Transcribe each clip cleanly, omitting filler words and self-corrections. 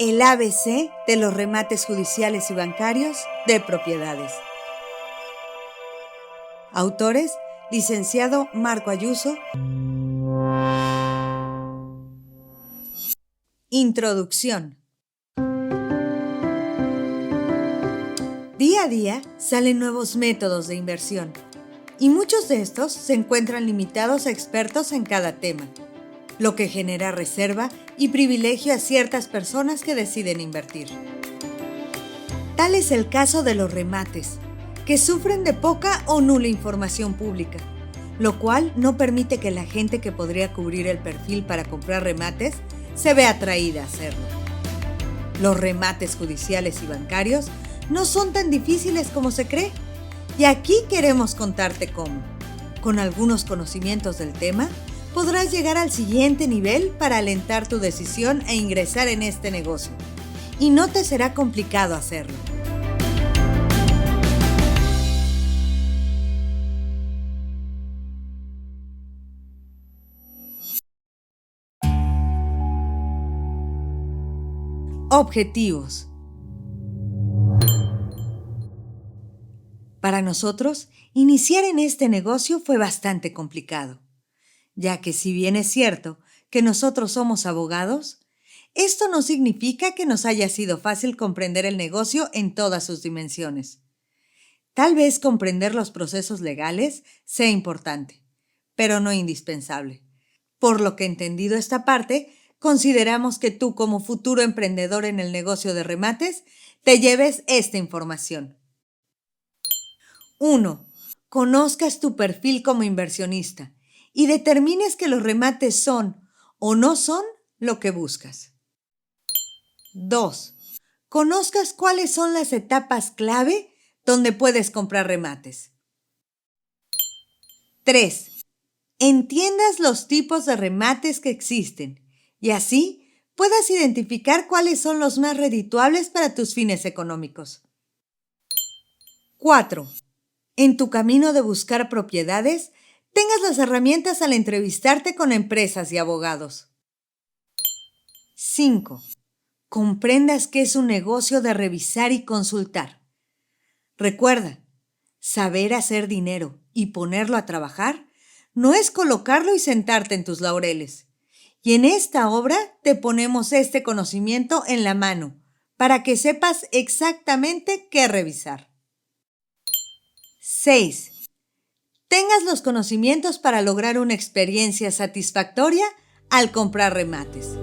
El ABC de los remates judiciales y bancarios de propiedades. Autores: licenciado Marco Ayuso. Introducción. Día a día salen nuevos métodos de inversión y muchos de estos se encuentran limitados a expertos en cada tema, lo que genera reserva y privilegio a ciertas personas que deciden invertir. Tal es el caso de los remates, que sufren de poca o nula información pública, lo cual no permite que la gente que podría cubrir el perfil para comprar remates se vea atraída a hacerlo. Los remates judiciales y bancarios no son tan difíciles como se cree, y aquí queremos contarte cómo. Con algunos conocimientos del tema, podrás llegar al siguiente nivel para alentar tu decisión e ingresar en este negocio, y no te será complicado hacerlo. Objetivos. Para nosotros, iniciar en este negocio fue bastante complicado, ya que si bien es cierto que nosotros somos abogados, esto no significa que nos haya sido fácil comprender el negocio en todas sus dimensiones. Tal vez comprender los procesos legales sea importante, pero no indispensable. Por lo que, entendido esta parte, consideramos que tú, como futuro emprendedor en el negocio de remates, te lleves esta información. 1. Conozcas tu perfil como inversionista y determines que los remates son o no son lo que buscas. 2. Conozcas cuáles son las etapas clave donde puedes comprar remates. 3. Entiendas los tipos de remates que existen y así puedas identificar cuáles son los más redituables para tus fines económicos. 4. En tu camino de buscar propiedades, tengas las herramientas al entrevistarte con empresas y abogados. 5. Comprendas que es un negocio de revisar y consultar. Recuerda, saber hacer dinero y ponerlo a trabajar no es colocarlo y sentarte en tus laureles. Y en esta obra te ponemos este conocimiento en la mano para que sepas exactamente qué revisar. 6. Tengas los conocimientos para lograr una experiencia satisfactoria al comprar remates.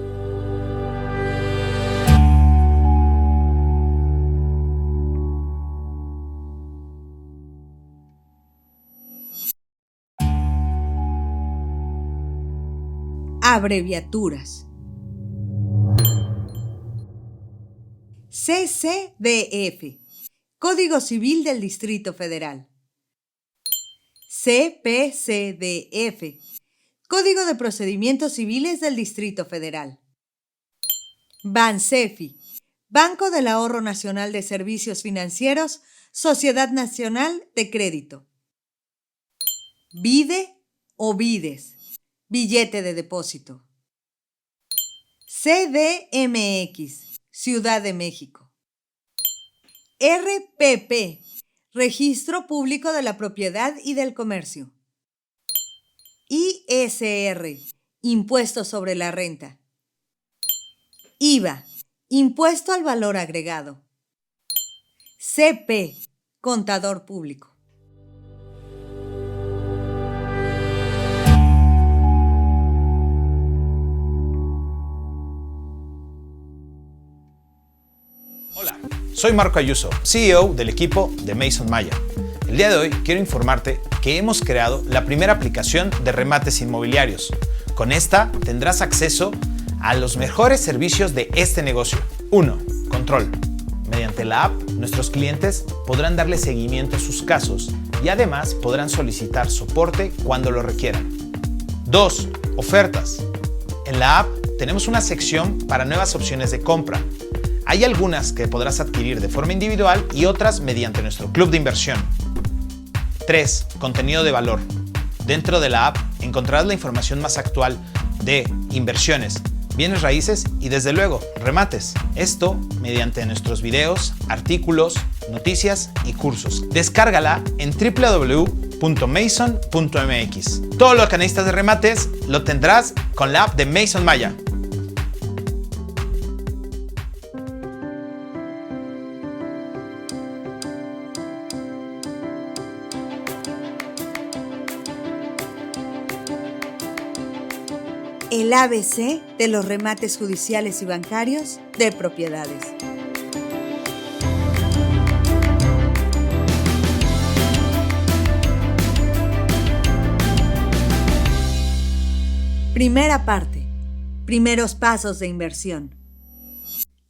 Abreviaturas. CCDF, Código Civil del Distrito Federal. CPCDF, Código de Procedimientos Civiles del Distrito Federal. BANSEFI, Banco del Ahorro Nacional de Servicios Financieros, Sociedad Nacional de Crédito. BIDE o BIDES, Billete de Depósito. CDMX, Ciudad de México. RPP, Registro Público de la Propiedad y del Comercio. ISR, Impuesto sobre la Renta. IVA, Impuesto al Valor Agregado. CP, Contador Público. Hola, soy Marco Ayuso, CEO del equipo de Mason Maya. El día de hoy quiero informarte que hemos creado la primera aplicación de remates inmobiliarios. Con esta tendrás acceso a los mejores servicios de este negocio. 1. Control. Mediante la app, nuestros clientes podrán darle seguimiento a sus casos y además podrán solicitar soporte cuando lo requieran. 2. Ofertas. En la app tenemos una sección para nuevas opciones de compra. Hay algunas que podrás adquirir de forma individual y otras mediante nuestro club de inversión. 3. Contenido de valor. Dentro de la app encontrarás la información más actual de inversiones, bienes raíces y desde luego remates. Esto mediante nuestros videos, artículos, noticias y cursos. Descárgala en www.mason.mx. Todo lo que necesitas de remates lo tendrás con la app de Mason Maya. El ABC de los remates judiciales y bancarios de propiedades. Primera parte. Primeros pasos de inversión.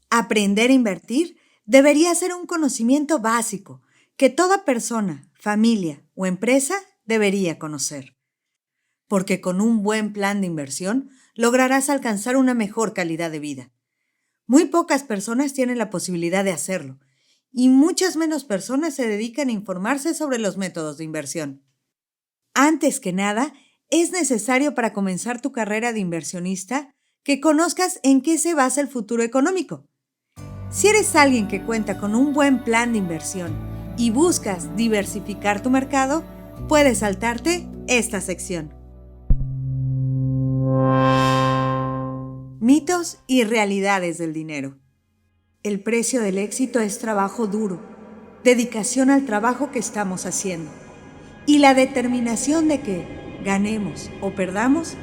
Aprender a invertir debería ser un conocimiento básico que toda persona, familia o empresa debería conocer. Porque con un buen plan de inversión lograrás alcanzar una mejor calidad de vida. Muy pocas personas tienen la posibilidad de hacerlo y muchas menos personas se dedican a informarse sobre los métodos de inversión. Antes que nada, es necesario para comenzar tu carrera de inversionista que conozcas en qué se basa el futuro económico. Si eres alguien que cuenta con un buen plan de inversión y buscas diversificar tu mercado, puedes saltarte esta sección. Mitos y realidades del dinero. El precio del éxito es trabajo duro, dedicación al trabajo que estamos haciendo y la determinación de que, ganemos o perdamos,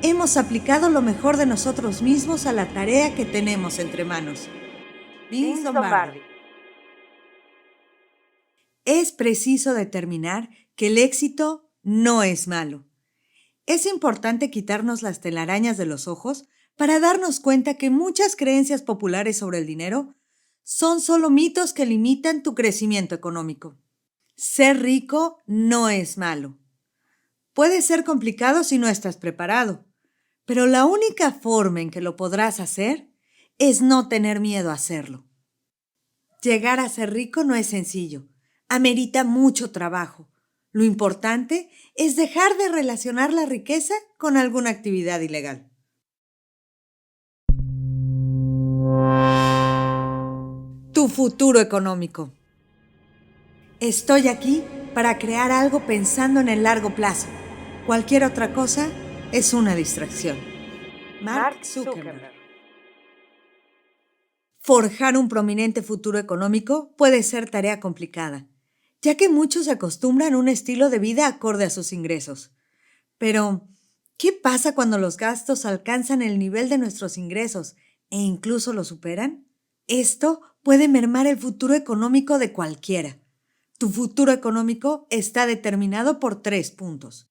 hemos aplicado lo mejor de nosotros mismos a la tarea que tenemos entre manos. Vince Lombardi. Es preciso determinar que el éxito no es malo. Es importante quitarnos las telarañas de los ojos para darnos cuenta que muchas creencias populares sobre el dinero son solo mitos que limitan tu crecimiento económico. Ser rico no es malo. Puede ser complicado si no estás preparado, pero la única forma en que lo podrás hacer es no tener miedo a hacerlo. Llegar a ser rico no es sencillo, amerita mucho trabajo. Lo importante es dejar de relacionar la riqueza con alguna actividad ilegal. Tu futuro económico. Estoy aquí para crear algo pensando en el largo plazo. Cualquier otra cosa es una distracción. Mark Zuckerberg. Forjar un prominente futuro económico puede ser tarea complicada, ya que muchos acostumbran un estilo de vida acorde a sus ingresos. Pero, ¿qué pasa cuando los gastos alcanzan el nivel de nuestros ingresos e incluso lo superan? Esto puede mermar el futuro económico de cualquiera. Tu futuro económico está determinado por 3 puntos.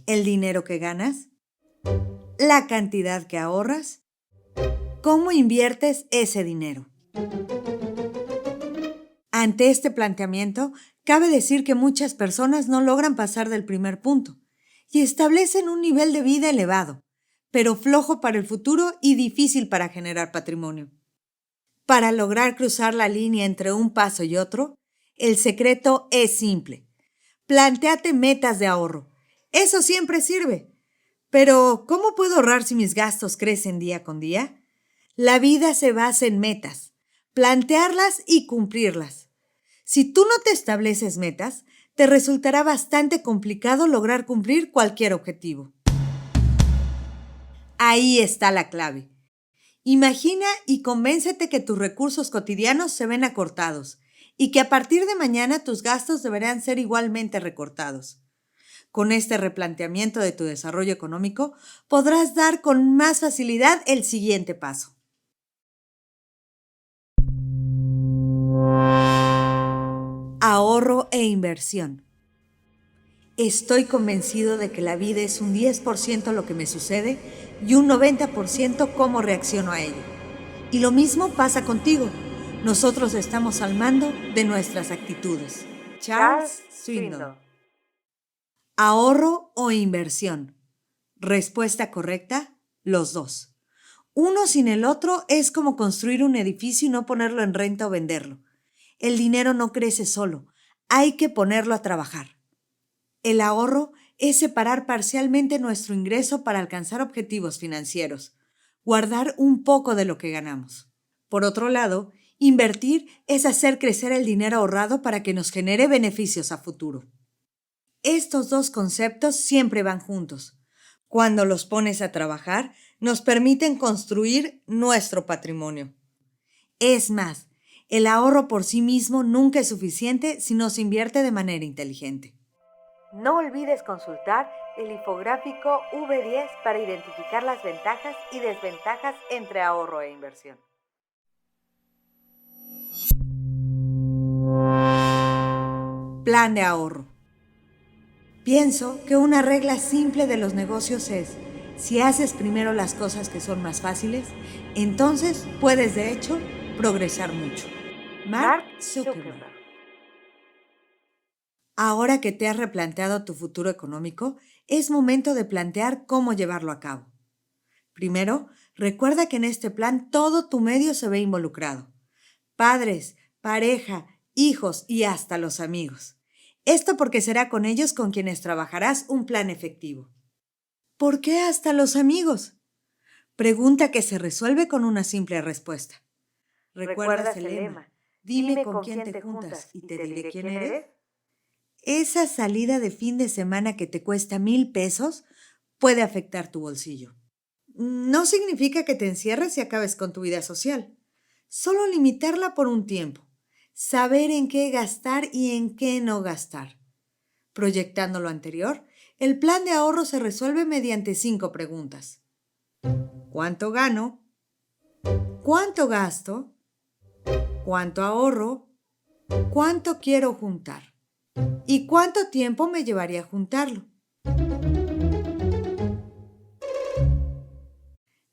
El dinero que ganas, la cantidad que ahorras, cómo inviertes ese dinero. Ante este planteamiento, cabe decir que muchas personas no logran pasar del primer punto y establecen un nivel de vida elevado, pero flojo para el futuro y difícil para generar patrimonio. Para lograr cruzar la línea entre un paso y otro, el secreto es simple. Plantéate metas de ahorro. Eso siempre sirve. Pero, ¿cómo puedo ahorrar si mis gastos crecen día con día? La vida se basa en metas, plantearlas y cumplirlas. Si tú no te estableces metas, te resultará bastante complicado lograr cumplir cualquier objetivo. Ahí está la clave. Imagina y convéncete que tus recursos cotidianos se ven acortados y que a partir de mañana tus gastos deberán ser igualmente recortados. Con este replanteamiento de tu desarrollo económico, podrás dar con más facilidad el siguiente paso. Ahorro e inversión. Estoy convencido de que la vida es un 10% lo que me sucede y un 90% cómo reacciono a ello. Y lo mismo pasa contigo. Nosotros estamos al mando de nuestras actitudes. Charles Swindoll. ¿Ahorro o inversión? Respuesta correcta, los dos. Uno sin el otro es como construir un edificio y no ponerlo en renta o venderlo. El dinero no crece solo, hay que ponerlo a trabajar. El ahorro es separar parcialmente nuestro ingreso para alcanzar objetivos financieros. guardar un poco de lo que ganamos. Por otro lado, invertir es hacer crecer el dinero ahorrado para que nos genere beneficios a futuro. Estos dos conceptos siempre van juntos. Cuando los pones a trabajar, nos permiten construir nuestro patrimonio. Es más, el ahorro por sí mismo nunca es suficiente si no se invierte de manera inteligente. No olvides consultar el infográfico V10 para identificar las ventajas y desventajas entre ahorro e inversión. Plan de ahorro. Pienso que una regla simple de los negocios es, si haces primero las cosas que son más fáciles, entonces puedes de hecho progresar mucho. Mark Zuckerberg. Ahora que te has replanteado tu futuro económico, es momento de plantear cómo llevarlo a cabo. Primero, recuerda que en este plan todo tu medio se ve involucrado. Padres, pareja, hijos y hasta los amigos. Esto porque será con ellos con quienes trabajarás un plan efectivo. ¿Por qué hasta los amigos? Pregunta que se resuelve con una simple respuesta. ¿Recuerdas el lema? Dime con quién te juntas y te diré quién eres. Esa salida de fin de semana que te cuesta 1,000 pesos puede afectar tu bolsillo. No significa que te encierres y acabes con tu vida social. Solo limitarla por un tiempo. Saber en qué gastar y en qué no gastar. Proyectando lo anterior, el plan de ahorro se resuelve mediante 5 preguntas. ¿Cuánto gano? ¿Cuánto gasto? ¿Cuánto ahorro? ¿Cuánto quiero juntar? ¿Y cuánto tiempo me llevaría a juntarlo?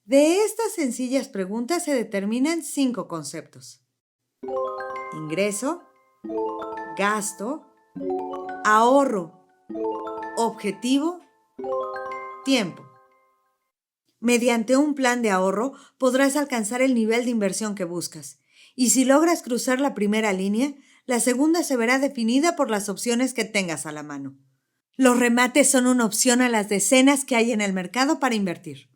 De estas sencillas preguntas se determinan 5 conceptos. Ingreso, gasto, ahorro, objetivo, tiempo. Mediante un plan de ahorro podrás alcanzar el nivel de inversión que buscas. Y si logras cruzar la primera línea, la segunda se verá definida por las opciones que tengas a la mano. Los remates son una opción a las decenas que hay en el mercado para invertir.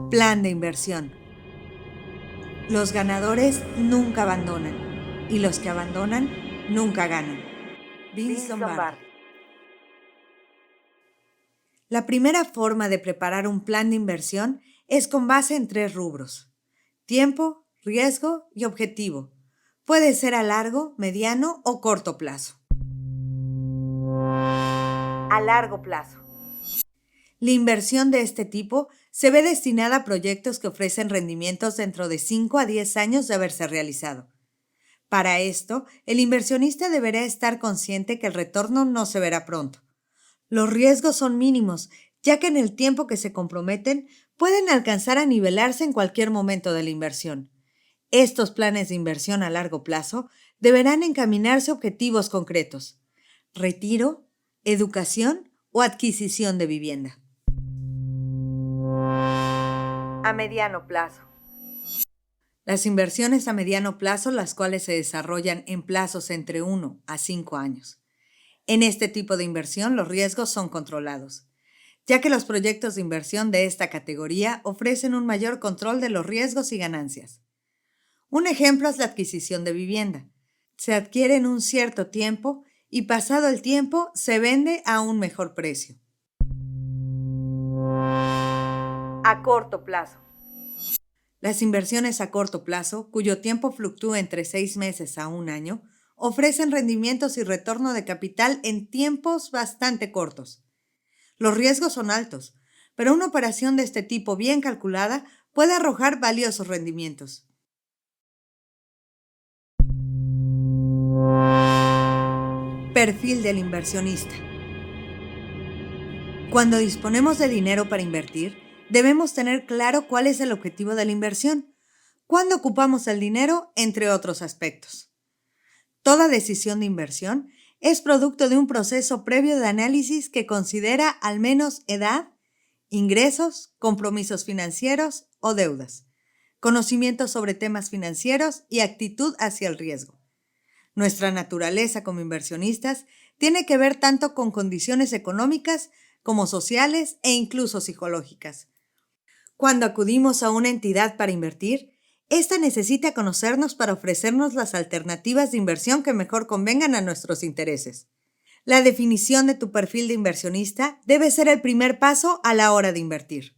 Plan de inversión. Los ganadores nunca abandonan y los que abandonan nunca ganan. Vince Lombardi. La primera forma de preparar un plan de inversión es con base en 3 rubros: tiempo, riesgo y objetivo. Puede ser a largo, mediano o corto plazo. A largo plazo. La inversión de este tipo se ve destinada a proyectos que ofrecen rendimientos dentro de 5 a 10 años de haberse realizado. Para esto, el inversionista deberá estar consciente que el retorno no se verá pronto. Los riesgos son mínimos, ya que en el tiempo que se comprometen pueden alcanzar a nivelarse en cualquier momento de la inversión. Estos planes de inversión a largo plazo deberán encaminarse a objetivos concretos: retiro, educación o adquisición de vivienda. A mediano plazo. Las inversiones a mediano plazo, las cuales se desarrollan en plazos entre 1 a 5 años. En este tipo de inversión, los riesgos son controlados, ya que los proyectos de inversión de esta categoría ofrecen un mayor control de los riesgos y ganancias. Un ejemplo es la adquisición de vivienda. Se adquiere en un cierto tiempo y pasado el tiempo se vende a un mejor precio. A corto plazo. Las inversiones a corto plazo, cuyo tiempo fluctúa entre 6 meses a 1 año, ofrecen rendimientos y retorno de capital en tiempos bastante cortos. Los riesgos son altos, pero una operación de este tipo bien calculada puede arrojar valiosos rendimientos. Perfil del inversionista. Cuando disponemos de dinero para invertir, debemos tener claro cuál es el objetivo de la inversión, cuándo ocupamos el dinero, entre otros aspectos. Toda decisión de inversión es producto de un proceso previo de análisis que considera al menos edad, ingresos, compromisos financieros o deudas, conocimiento sobre temas financieros y actitud hacia el riesgo. Nuestra naturaleza como inversionistas tiene que ver tanto con condiciones económicas como sociales e incluso psicológicas. Cuando acudimos a una entidad para invertir, ésta necesita conocernos para ofrecernos las alternativas de inversión que mejor convengan a nuestros intereses. La definición de tu perfil de inversionista debe ser el primer paso a la hora de invertir.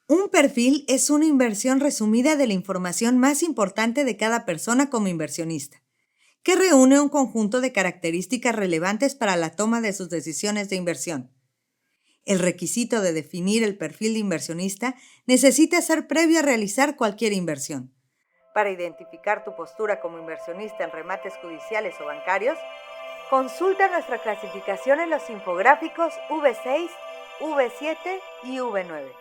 Un perfil es una inversión resumida de la información más importante de cada persona como inversionista, que reúne un conjunto de características relevantes para la toma de sus decisiones de inversión. El requisito de definir el perfil de inversionista necesita ser previo a realizar cualquier inversión. Para identificar tu postura como inversionista en remates judiciales o bancarios, consulta nuestra clasificación en los infográficos V6, V7 y V9.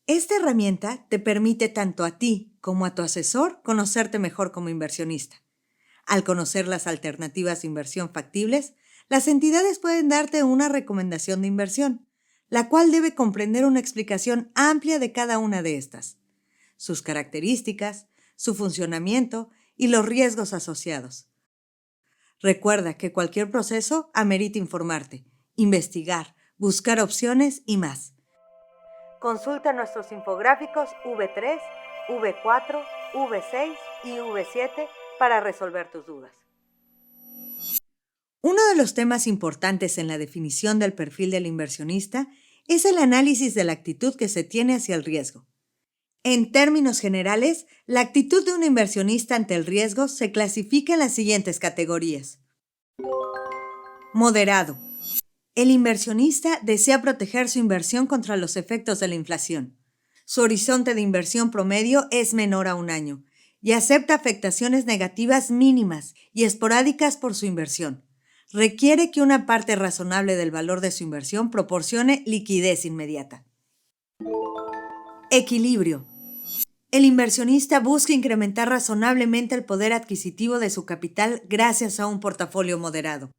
Esta herramienta te permite tanto a ti como a tu asesor conocerte mejor como inversionista. Al conocer las alternativas de inversión factibles, las entidades pueden darte una recomendación de inversión, la cual debe comprender una explicación amplia de cada una de estas, sus características, su funcionamiento y los riesgos asociados. Recuerda que cualquier proceso amerita informarte, investigar, buscar opciones y más. Consulta nuestros infográficos V3, V4, V6 y V7 para resolver tus dudas. Uno de los temas importantes en la definición del perfil del inversionista es el análisis de la actitud que se tiene hacia el riesgo. En términos generales, la actitud de un inversionista ante el riesgo se clasifica en las siguientes categorías. Moderado. El inversionista desea proteger su inversión contra los efectos de la inflación. Su horizonte de inversión promedio es menor a un año y acepta afectaciones negativas mínimas y esporádicas por su inversión. Requiere que una parte razonable del valor de su inversión proporcione liquidez inmediata. Equilibrio. El inversionista busca incrementar razonablemente el poder adquisitivo de su capital gracias a un portafolio moderado,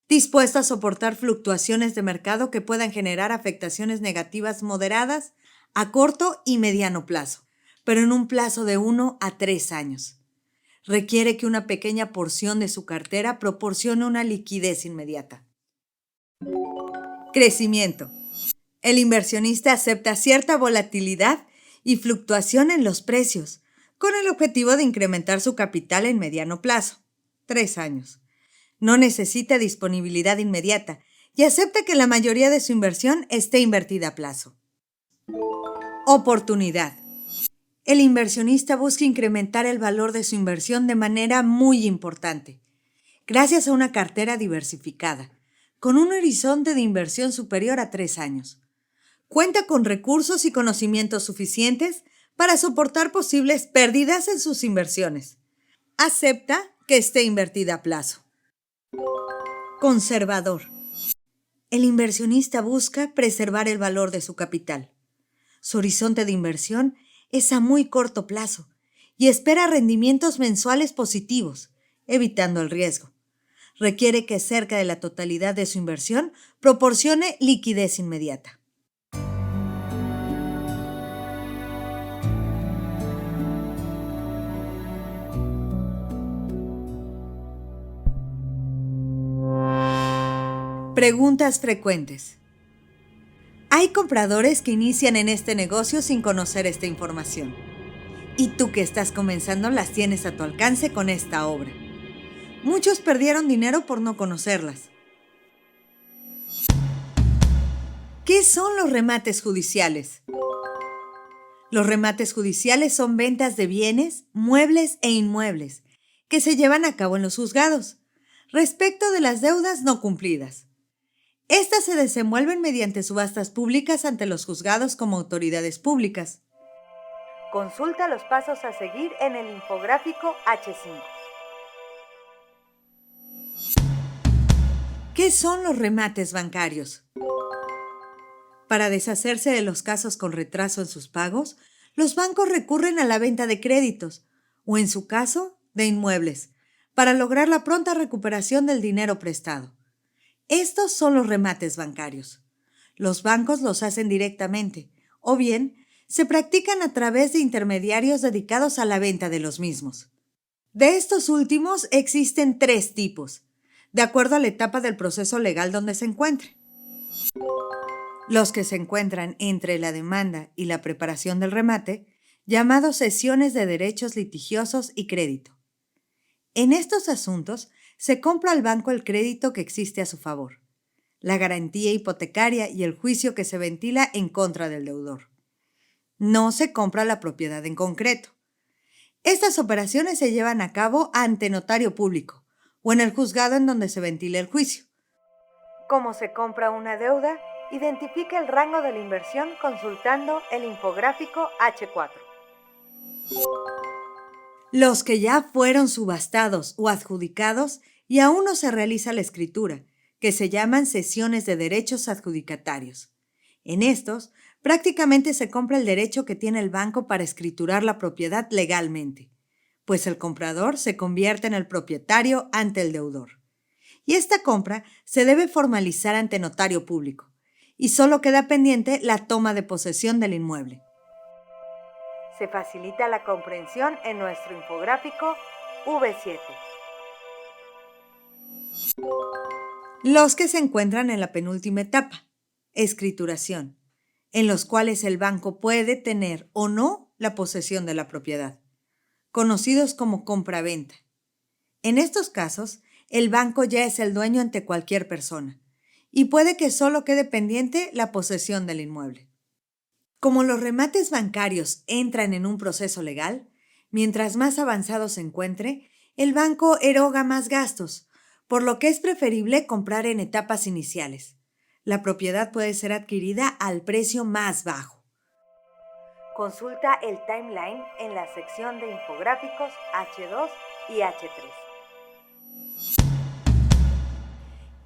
dispuesto a soportar fluctuaciones de mercado que puedan generar afectaciones negativas moderadas a corto y mediano plazo, pero en un plazo de 1 a 3 años. Requiere que una pequeña porción de su cartera proporcione una liquidez inmediata. Crecimiento. El inversionista acepta cierta volatilidad y fluctuación en los precios, con el objetivo de incrementar su capital en mediano plazo, 3 años. No necesita disponibilidad inmediata y acepta que la mayoría de su inversión esté invertida a plazo. Oportunidad. El inversionista busca incrementar el valor de su inversión de manera muy importante, gracias a una cartera diversificada, con un horizonte de inversión superior a 3 años. Cuenta con recursos y conocimientos suficientes para soportar posibles pérdidas en sus inversiones. Acepta que esté invertida a plazo. Conservador. El inversionista busca preservar el valor de su capital. Su horizonte de inversión es a muy corto plazo y espera rendimientos mensuales positivos, evitando el riesgo. Requiere que cerca de la totalidad de su inversión proporcione liquidez inmediata. Preguntas frecuentes. Hay compradores que inician en este negocio sin conocer esta información. Y tú que estás comenzando las tienes a tu alcance con esta obra. Muchos perdieron dinero por no conocerlas. ¿Qué son los remates judiciales? Los remates judiciales son ventas de bienes, muebles e inmuebles que se llevan a cabo en los juzgados respecto de las deudas no cumplidas. Estas se desenvuelven mediante subastas públicas ante los juzgados como autoridades públicas. Consulta los pasos a seguir en el infográfico H5. ¿Qué son los remates bancarios? Para deshacerse de los casos con retraso en sus pagos, los bancos recurren a la venta de créditos, o en su caso, de inmuebles, para lograr la pronta recuperación del dinero prestado. Estos son los remates bancarios. Los bancos los hacen directamente, o bien se practican a través de intermediarios dedicados a la venta de los mismos. De estos últimos existen 3 tipos: de acuerdo a la etapa del proceso legal donde se encuentre. Los que se encuentran entre la demanda y la preparación del remate, llamados cesiones de derechos litigiosos y crédito. En estos asuntos, se compra al banco el crédito que existe a su favor, la garantía hipotecaria y el juicio que se ventila en contra del deudor. No se compra la propiedad en concreto. Estas operaciones se llevan a cabo ante notario público o en el juzgado en donde se ventile el juicio. ¿Cómo se compra una deuda? Identifica el rango de la inversión consultando el infográfico H4. Los que ya fueron subastados o adjudicados y aún no se realiza la escritura, que se llaman cesiones de derechos adjudicatarios. En estos, prácticamente se compra el derecho que tiene el banco para escriturar la propiedad legalmente, pues el comprador se convierte en el propietario ante el deudor. Y esta compra se debe formalizar ante notario público, y solo queda pendiente la toma de posesión del inmueble. Se facilita la comprensión en nuestro infográfico V7. Los que se encuentran en la penúltima etapa, escrituración, en los cuales el banco puede tener o no la posesión de la propiedad, conocidos como compraventa. En estos casos, el banco ya es el dueño ante cualquier persona y puede que solo quede pendiente la posesión del inmueble. Como los remates bancarios entran en un proceso legal, mientras más avanzado se encuentre, el banco eroga más gastos, por lo que es preferible comprar en etapas iniciales. La propiedad puede ser adquirida al precio más bajo. Consulta el timeline en la sección de infográficos H2 y H3.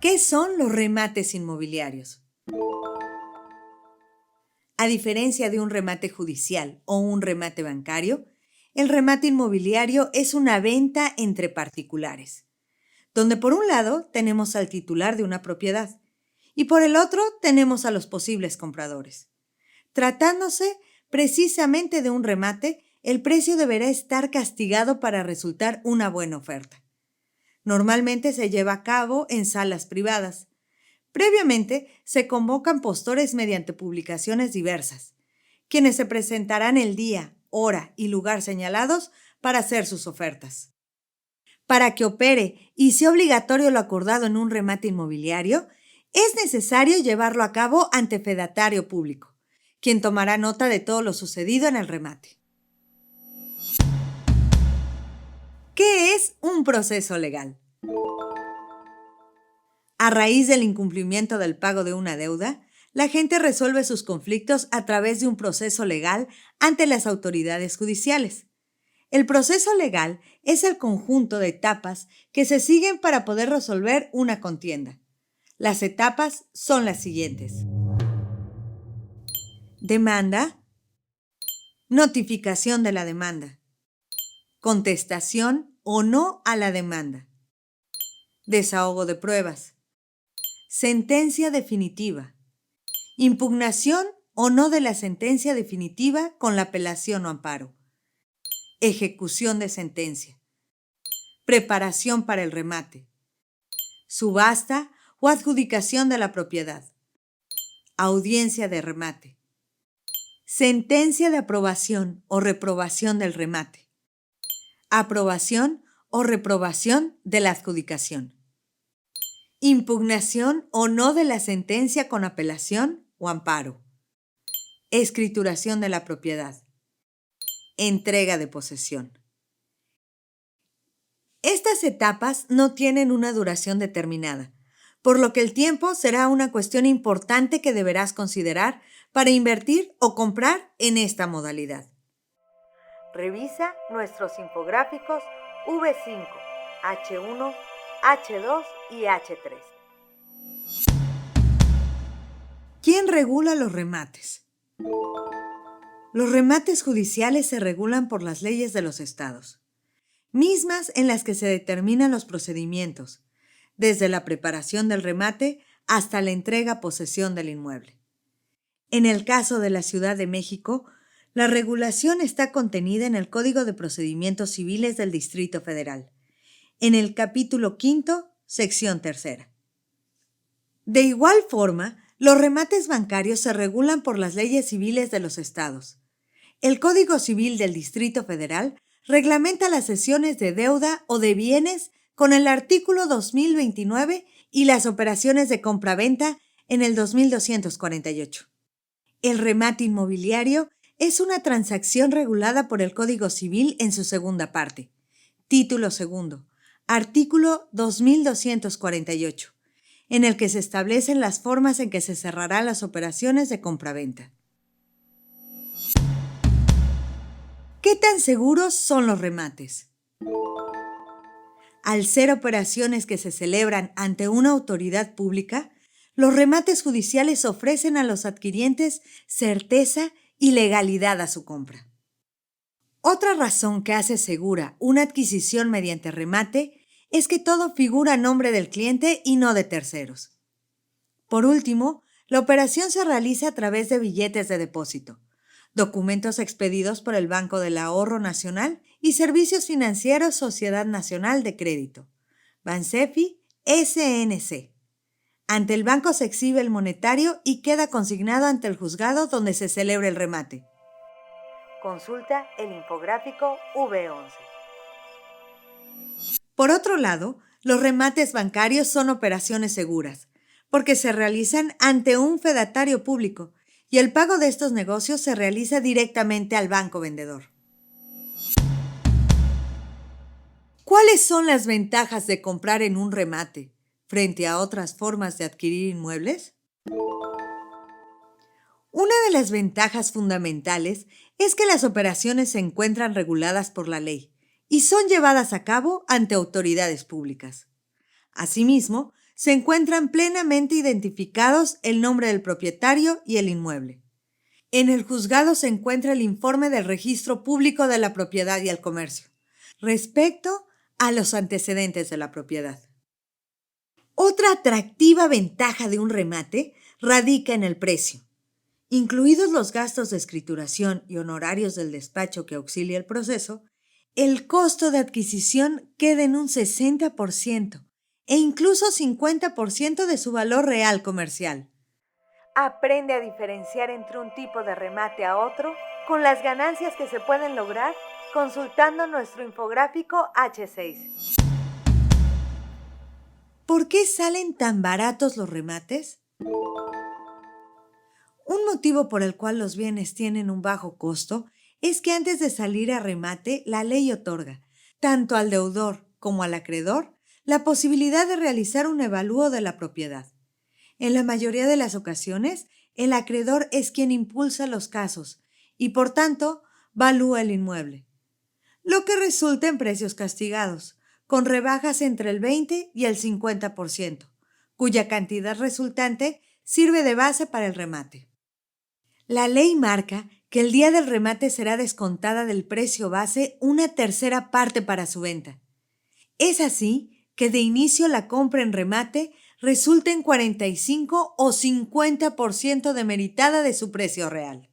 ¿Qué son los remates inmobiliarios? A diferencia de un remate judicial o un remate bancario, el remate inmobiliario es una venta entre particulares, donde por un lado tenemos al titular de una propiedad y por el otro tenemos a los posibles compradores. Tratándose precisamente de un remate, el precio deberá estar castigado para resultar una buena oferta. Normalmente se lleva a cabo en salas privadas. Previamente se convocan postores mediante publicaciones diversas, quienes se presentarán el día, hora y lugar señalados para hacer sus ofertas. Para que opere y sea obligatorio lo acordado en un remate inmobiliario, es necesario llevarlo a cabo ante fedatario público, quien tomará nota de todo lo sucedido en el remate. ¿Qué es un proceso legal? A raíz del incumplimiento del pago de una deuda, la gente resuelve sus conflictos a través de un proceso legal ante las autoridades judiciales. El proceso legal es el conjunto de etapas que se siguen para poder resolver una contienda. Las etapas son las siguientes: demanda, notificación de la demanda, contestación o no a la demanda, desahogo de pruebas, sentencia definitiva, impugnación o no de la sentencia definitiva con la apelación o amparo, ejecución de sentencia, preparación para el remate, subasta o adjudicación de la propiedad, audiencia de remate, sentencia de aprobación o reprobación del remate, aprobación o reprobación de la adjudicación, impugnación o no de la sentencia con apelación o amparo, escrituración de la propiedad, entrega de posesión. Estas etapas no tienen una duración determinada, por lo que el tiempo será una cuestión importante que deberás considerar para invertir o comprar en esta modalidad. Revisa nuestros infográficos V5, H1, H2 y H3. ¿Quién regula los remates? Los remates judiciales se regulan por las leyes de los estados, mismas en las que se determinan los procedimientos, desde la preparación del remate hasta la entrega-posesión del inmueble. En el caso de la Ciudad de México, la regulación está contenida en el Código de Procedimientos Civiles del Distrito Federal, en el capítulo 5, sección tercera. De igual forma, los remates bancarios se regulan por las leyes civiles de los estados. El Código Civil del Distrito Federal reglamenta las cesiones de deuda o de bienes con el artículo 2029 y las operaciones de compraventa en el 2248. El remate inmobiliario es una transacción regulada por el Código Civil en su segunda parte. Título segundo, artículo 2248, en el que se establecen las formas en que se cerrarán las operaciones de compraventa. ¿Qué tan seguros son los remates? Al ser operaciones que se celebran ante una autoridad pública, los remates judiciales ofrecen a los adquirientes certeza y legalidad a su compra. Otra razón que hace segura una adquisición mediante remate es que todo figura a nombre del cliente y no de terceros. Por último, la operación se realiza a través de billetes de depósito, documentos expedidos por el Banco del Ahorro Nacional y Servicios Financieros Sociedad Nacional de Crédito, Bansefi SNC. Ante el banco se exhibe el monetario y queda consignado ante el juzgado donde se celebra el remate. Consulta el infográfico V11. Por otro lado, los remates bancarios son operaciones seguras, porque se realizan ante un fedatario público y el pago de estos negocios se realiza directamente al banco vendedor. ¿Cuáles son las ventajas de comprar en un remate frente a otras formas de adquirir inmuebles? Una de las ventajas fundamentales es que las operaciones se encuentran reguladas por la ley y son llevadas a cabo ante autoridades públicas. Asimismo, se encuentran plenamente identificados el nombre del propietario y el inmueble. En el juzgado se encuentra el informe del Registro Público de la Propiedad y el Comercio, respecto a los antecedentes de la propiedad. Otra atractiva ventaja de un remate radica en el precio. Incluidos los gastos de escrituración y honorarios del despacho que auxilia el proceso, el costo de adquisición queda en un 60% e incluso 50% de su valor real comercial. Aprende a diferenciar entre un tipo de remate a otro con las ganancias que se pueden lograr consultando nuestro infográfico H6. ¿Por qué salen tan baratos los remates? Un motivo por el cual los bienes tienen un bajo costo es que antes de salir a remate, la ley otorga, tanto al deudor como al acreedor, la posibilidad de realizar un evalúo de la propiedad. En la mayoría de las ocasiones, el acreedor es quien impulsa los casos y, por tanto, valúa el inmueble, lo que resulta en precios castigados, con rebajas entre el 20 y el 50%, cuya cantidad resultante sirve de base para el remate. La ley marca que el día del remate será descontada del precio base una tercera parte para su venta. Es así que de inicio la compra en remate resulta en 45 o 50% demeritada de su precio real.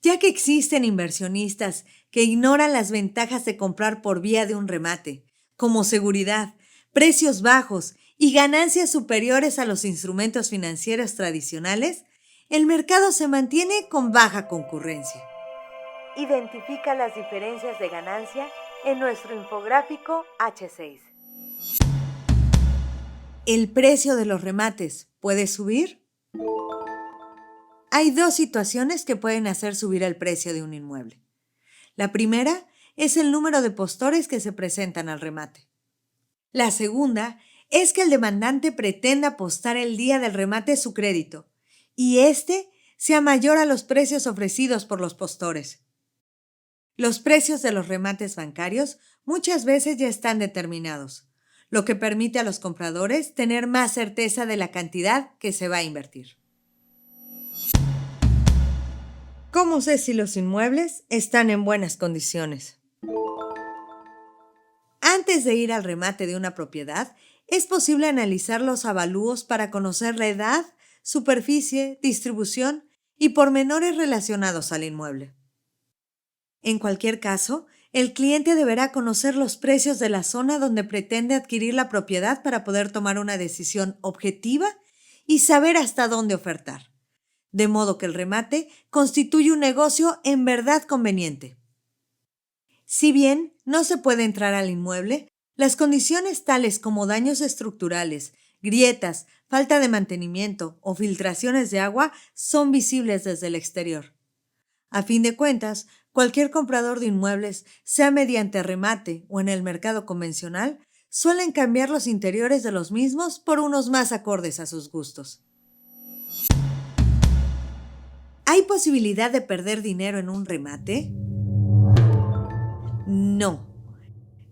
Ya que existen inversionistas que ignoran las ventajas de comprar por vía de un remate, como seguridad, precios bajos y ganancias superiores a los instrumentos financieros tradicionales, el mercado se mantiene con baja concurrencia. Identifica las diferencias de ganancia en nuestro infográfico H6. ¿El precio de los remates puede subir? Hay dos situaciones que pueden hacer subir el precio de un inmueble. La primera es el número de postores que se presentan al remate. La segunda es que el demandante pretenda apostar el día del remate su crédito y éste sea mayor a los precios ofrecidos por los postores. Los precios de los remates bancarios muchas veces ya están determinados, lo que permite a los compradores tener más certeza de la cantidad que se va a invertir. ¿Cómo sé si los inmuebles están en buenas condiciones? Antes de ir al remate de una propiedad, es posible analizar los avalúos para conocer la edad, superficie, distribución y pormenores relacionados al inmueble. En cualquier caso, El cliente deberá conocer los precios de la zona donde pretende adquirir la propiedad para poder tomar una decisión objetiva y saber hasta dónde ofertar, de modo que el remate constituye un negocio en verdad conveniente. Si bien no se puede entrar al inmueble, las condiciones tales como daños estructurales, grietas, falta de mantenimiento o filtraciones de agua son visibles desde el exterior. A fin de cuentas, cualquier comprador de inmuebles, sea mediante remate o en el mercado convencional, suelen cambiar los interiores de los mismos por unos más acordes a sus gustos. ¿Hay posibilidad de perder dinero en un remate? No.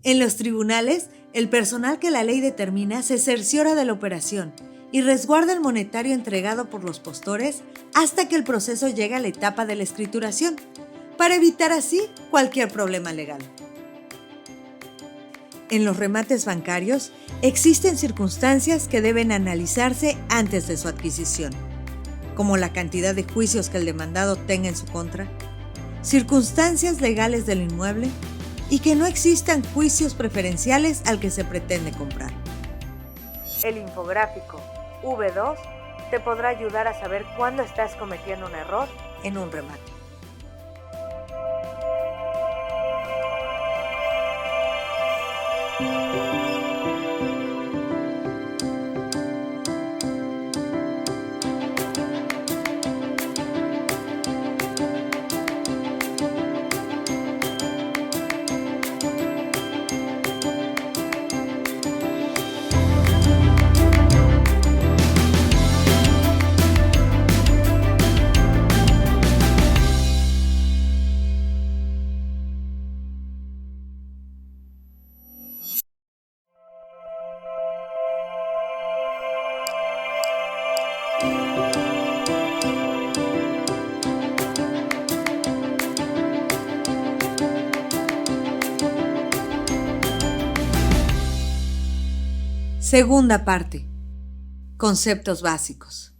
En los tribunales, el personal que la ley determina se cerciora de la operación y resguarda el monetario entregado por los postores hasta que el proceso llegue a la etapa de la escrituración, para evitar así cualquier problema legal. En los remates bancarios existen circunstancias que deben analizarse antes de su adquisición, como la cantidad de juicios que el demandado tenga en su contra, circunstancias legales del inmueble y que no existan juicios preferenciales al que se pretende comprar. El infográfico V2 te podrá ayudar a saber cuándo estás cometiendo un error en un remate. Segunda parte. Conceptos básicos.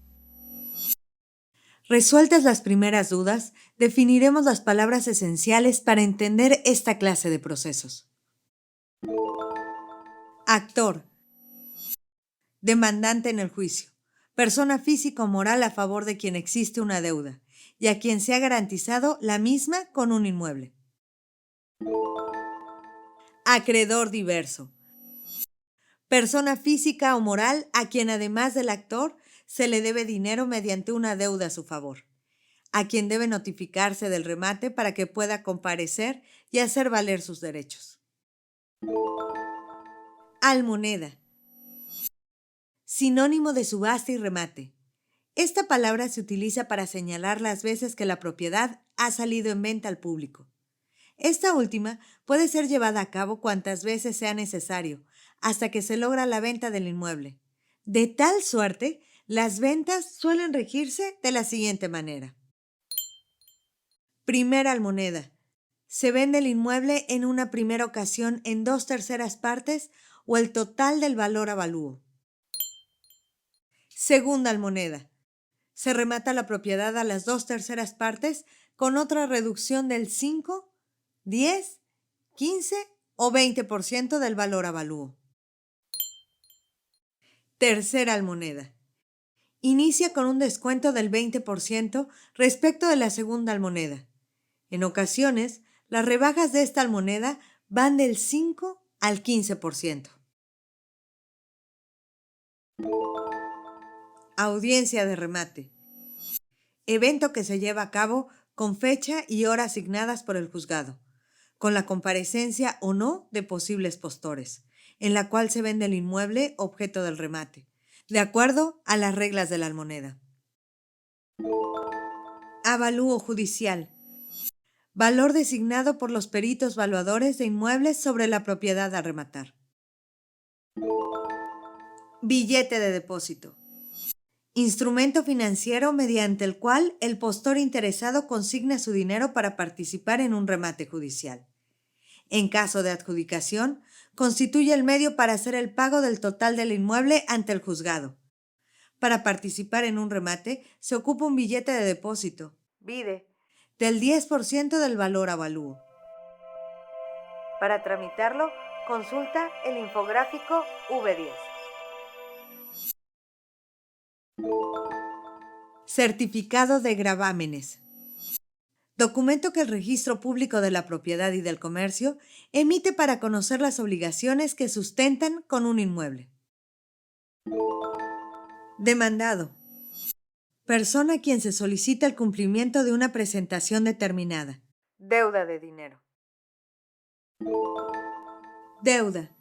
Resueltas las primeras dudas, definiremos las palabras esenciales para entender esta clase de procesos. Actor. Demandante en el juicio. Persona física o moral a favor de quien existe una deuda y a quien se ha garantizado la misma con un inmueble. Acreedor diverso. Persona física o moral a quien además del actor se le debe dinero mediante una deuda a su favor, a quien debe notificarse del remate para que pueda comparecer y hacer valer sus derechos. Almoneda. Sinónimo de subasta y remate. Esta palabra se utiliza para señalar las veces que la propiedad ha salido en venta al público. Esta última puede ser llevada a cabo cuantas veces sea necesario, hasta que se logra la venta del inmueble. De tal suerte, las ventas suelen regirse de la siguiente manera. Primera almoneda. Se vende el inmueble en una primera ocasión en 2/3 partes o el total del valor avalúo. Segunda almoneda. Se remata la propiedad a las 2/3 partes con otra reducción del 5, 10, 15 o 20% del valor avalúo. Tercera almoneda. Inicia con un descuento del 20% respecto de la segunda almoneda. En ocasiones, las rebajas de esta almoneda van del 5 al 15%. Audiencia de remate. Evento que se lleva a cabo con fecha y hora asignadas por el juzgado, con la comparecencia o no de posibles postores, en la cual se vende el inmueble objeto del remate, de acuerdo a las reglas de la almoneda. Avalúo judicial. Valor designado por los peritos valuadores de inmuebles sobre la propiedad a rematar. Billete de depósito. Instrumento financiero mediante el cual el postor interesado consigna su dinero para participar en un remate judicial. En caso de adjudicación, constituye el medio para hacer el pago del total del inmueble ante el juzgado. Para participar en un remate, se ocupa un billete de depósito, BIDE, del 10% del valor avalúo. Para tramitarlo, consulta el infográfico V10. Certificado de gravámenes. Documento que el Registro Público de la Propiedad y del Comercio emite para conocer las obligaciones que sustentan con un inmueble. Demandado. Persona a quien se solicita el cumplimiento de una presentación determinada. Deuda de dinero. Deuda.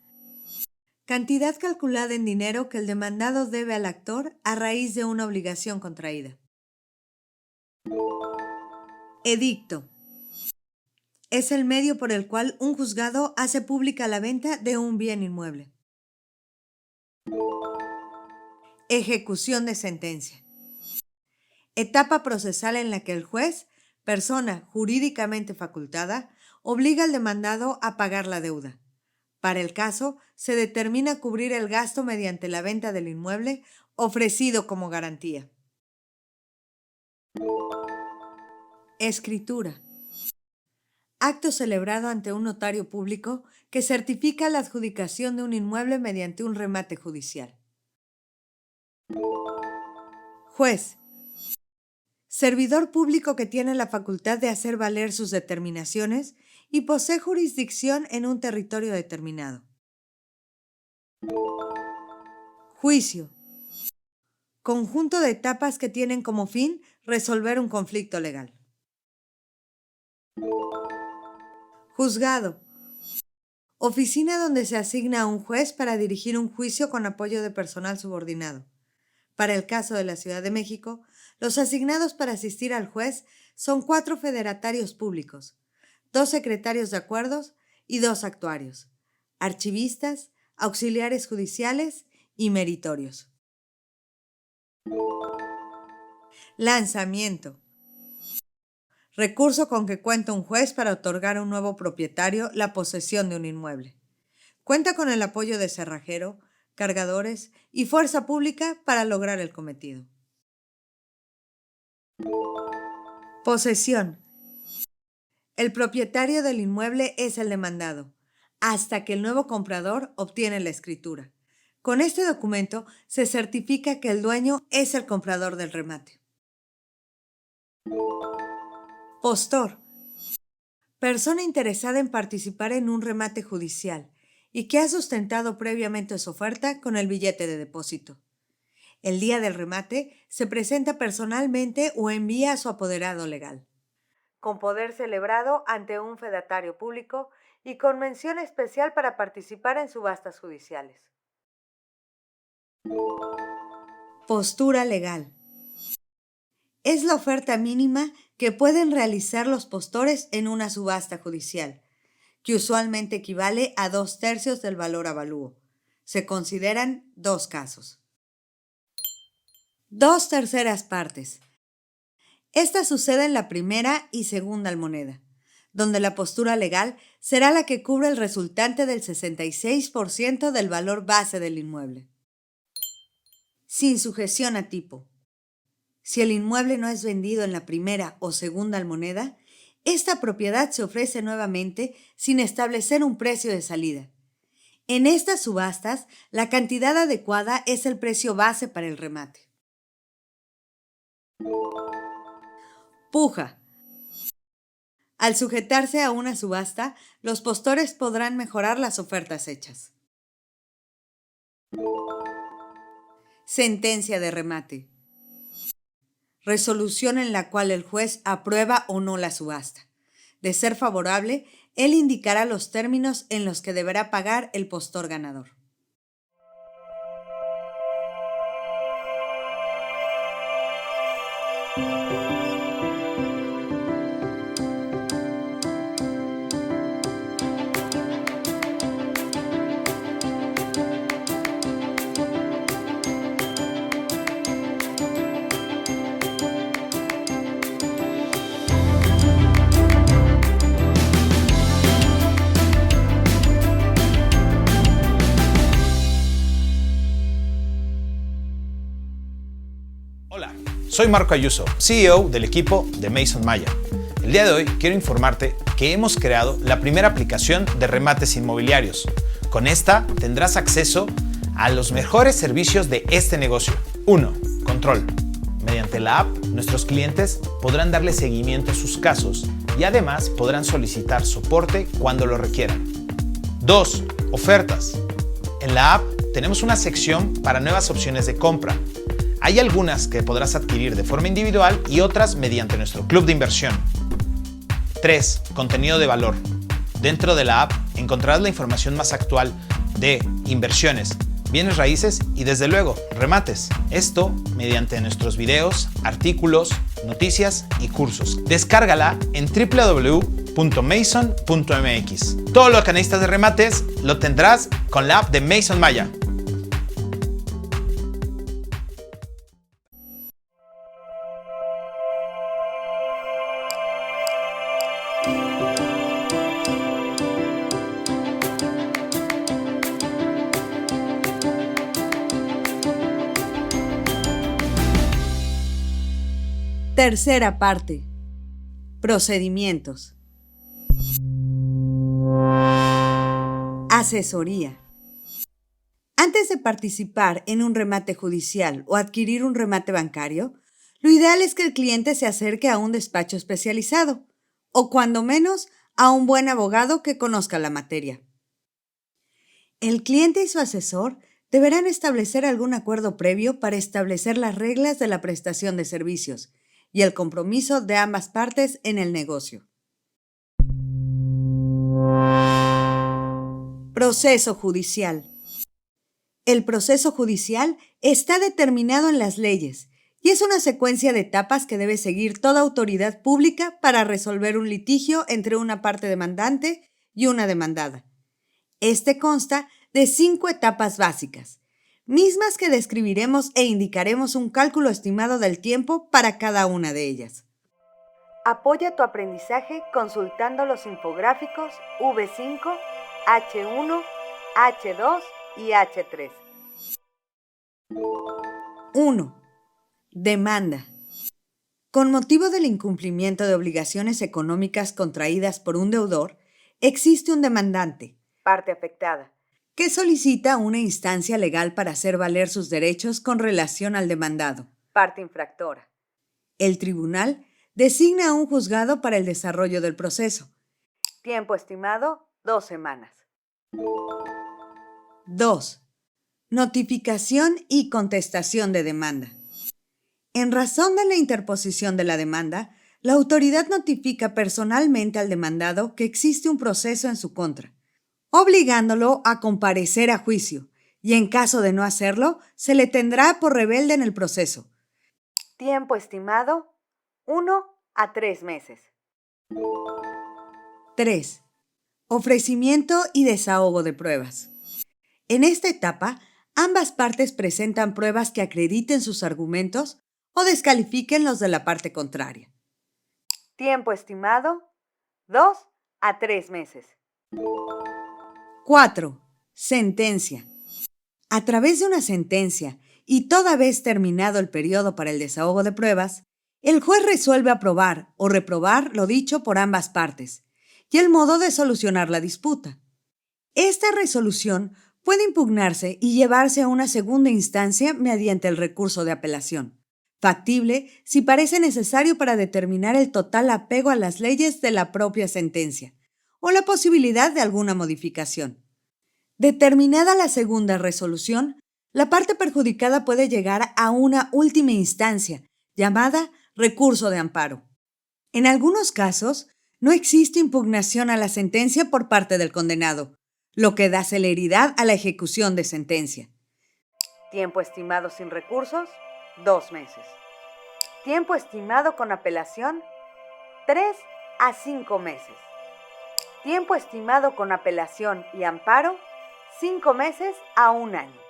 Cantidad calculada en dinero que el demandado debe al actor a raíz de una obligación contraída. Edicto. Es el medio por el cual un juzgado hace pública la venta de un bien inmueble. Ejecución de sentencia. Etapa procesal en la que el juez, persona jurídicamente facultada, obliga al demandado a pagar la deuda. Para el caso, se determina cubrir el gasto mediante la venta del inmueble ofrecido como garantía. Escritura. Acto celebrado ante un notario público que certifica la adjudicación de un inmueble mediante un remate judicial. Juez. Servidor público que tiene la facultad de hacer valer sus determinaciones y posee jurisdicción en un territorio determinado. Juicio. Conjunto de etapas que tienen como fin resolver un conflicto legal. Juzgado. Oficina donde se asigna a un juez para dirigir un juicio con apoyo de personal subordinado. Para el caso de la Ciudad de México, los asignados para asistir al juez son 4 federatarios públicos, 2 secretarios de acuerdos y 2 actuarios, archivistas, auxiliares judiciales y meritorios. Lanzamiento. Recurso con que cuenta un juez para otorgar a un nuevo propietario la posesión de un inmueble. Cuenta con el apoyo de cerrajero, cargadores y fuerza pública para lograr el cometido. Posesión. El propietario del inmueble es el demandado, hasta que el nuevo comprador obtiene la escritura. Con este documento se certifica que el dueño es el comprador del remate. Postor. Persona interesada en participar en un remate judicial y que ha sustentado previamente su oferta con el billete de depósito. El día del remate se presenta personalmente o envía a su apoderado legal, con poder celebrado ante un fedatario público y con mención especial para participar en subastas judiciales. Postura legal. Es la oferta mínima que pueden realizar los postores en una subasta judicial, que usualmente equivale a 2/3 del valor avalúo. Se consideran 2 casos. 2/3 partes. Esta sucede en la primera y segunda almoneda, donde la postura legal será la que cubre el resultante del 66% del valor base del inmueble. Sin sujeción a tipo. Si el inmueble no es vendido en la primera o segunda almoneda, esta propiedad se ofrece nuevamente sin establecer un precio de salida. En estas subastas, la cantidad adecuada es el precio base para el remate. Puja. Al sujetarse a una subasta, los postores podrán mejorar las ofertas hechas. Sentencia de remate. Resolución en la cual el juez aprueba o no la subasta. De ser favorable, él indicará los términos en los que deberá pagar el postor ganador. Hola, soy Marco Ayuso, CEO del equipo de Mason Maya. El día de hoy quiero informarte que hemos creado la primera aplicación de remates inmobiliarios. Con esta tendrás acceso a los mejores servicios de este negocio. 1. Control. Mediante la app, nuestros clientes podrán darle seguimiento a sus casos y además podrán solicitar soporte cuando lo requieran. 2. Ofertas. En la app tenemos una sección para nuevas opciones de compra. Hay algunas que podrás adquirir de forma individual y otras mediante nuestro club de inversión. 3. Contenido de valor. Dentro de la app encontrarás la información más actual de inversiones, bienes raíces y desde luego remates. Esto mediante nuestros videos, artículos, noticias y cursos. Descárgala en www.mason.mx. Todo lo que necesitas de remates lo tendrás con la app de Mason Maya. Tercera parte. Procedimientos. Asesoría. Antes de participar en un remate judicial o adquirir un remate bancario, lo ideal es que el cliente se acerque a un despacho especializado o, cuando menos, a un buen abogado que conozca la materia. El cliente y su asesor deberán establecer algún acuerdo previo para establecer las reglas de la prestación de servicios y el compromiso de ambas partes en el negocio. Proceso judicial. El proceso judicial está determinado en las leyes y es una secuencia de etapas que debe seguir toda autoridad pública para resolver un litigio entre una parte demandante y una demandada. Este consta de 5 etapas básicas, mismas que describiremos e indicaremos un cálculo estimado del tiempo para cada una de ellas. Apoya tu aprendizaje consultando los infográficos V5, H1, H2 y H3. 1. Demanda. Con motivo del incumplimiento de obligaciones económicas contraídas por un deudor, existe un demandante, parte afectada, que solicita una instancia legal para hacer valer sus derechos con relación al demandado, parte infractora. El tribunal designa a un juzgado para el desarrollo del proceso. Tiempo estimado, 2 semanas. 2. Notificación y contestación de demanda. En razón de la interposición de la demanda, la autoridad notifica personalmente al demandado que existe un proceso en su contra, obligándolo a comparecer a juicio, y en caso de no hacerlo, se le tendrá por rebelde en el proceso. Tiempo estimado, 1 a 3 meses. 3. Ofrecimiento y desahogo de pruebas. En esta etapa, ambas partes presentan pruebas que acrediten sus argumentos o descalifiquen los de la parte contraria. Tiempo estimado, 2 a 3 meses. 4. Sentencia. A través de una sentencia y toda vez terminado el periodo para el desahogo de pruebas, el juez resuelve aprobar o reprobar lo dicho por ambas partes y el modo de solucionar la disputa. Esta resolución puede impugnarse y llevarse a una segunda instancia mediante el recurso de apelación, factible si parece necesario para determinar el total apego a las leyes de la propia sentencia o la posibilidad de alguna modificación. Determinada la segunda resolución, la parte perjudicada puede llegar a una última instancia, llamada recurso de amparo. En algunos casos, no existe impugnación a la sentencia por parte del condenado, lo que da celeridad a la ejecución de sentencia. Tiempo estimado sin recursos, 2 meses. Tiempo estimado con apelación, 3 a 5 meses. Tiempo estimado con apelación y amparo, 5 meses a 1 año.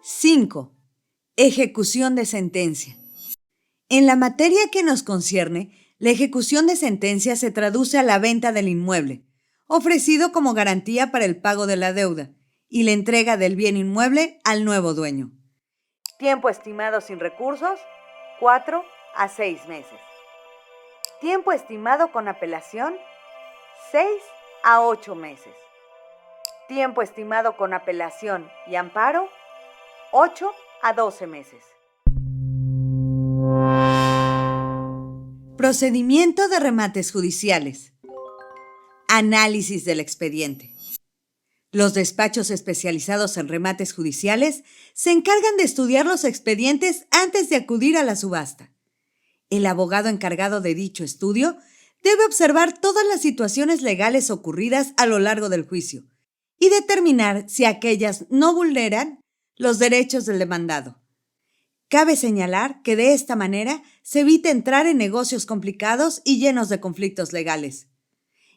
5. Ejecución de sentencia. En la materia que nos concierne, la ejecución de sentencia se traduce a la venta del inmueble, ofrecido como garantía para el pago de la deuda, y la entrega del bien inmueble al nuevo dueño. Tiempo estimado sin recursos, 4 a 6 meses. Tiempo estimado con apelación, 6 a 8 meses. Tiempo estimado con apelación y amparo, 8 a 12 meses. Procedimiento de remates judiciales. Análisis del expediente. Los despachos especializados en remates judiciales se encargan de estudiar los expedientes antes de acudir a la subasta. El abogado encargado de dicho estudio debe observar todas las situaciones legales ocurridas a lo largo del juicio y determinar si aquellas no vulneran los derechos del demandado. Cabe señalar que de esta manera se evita entrar en negocios complicados y llenos de conflictos legales.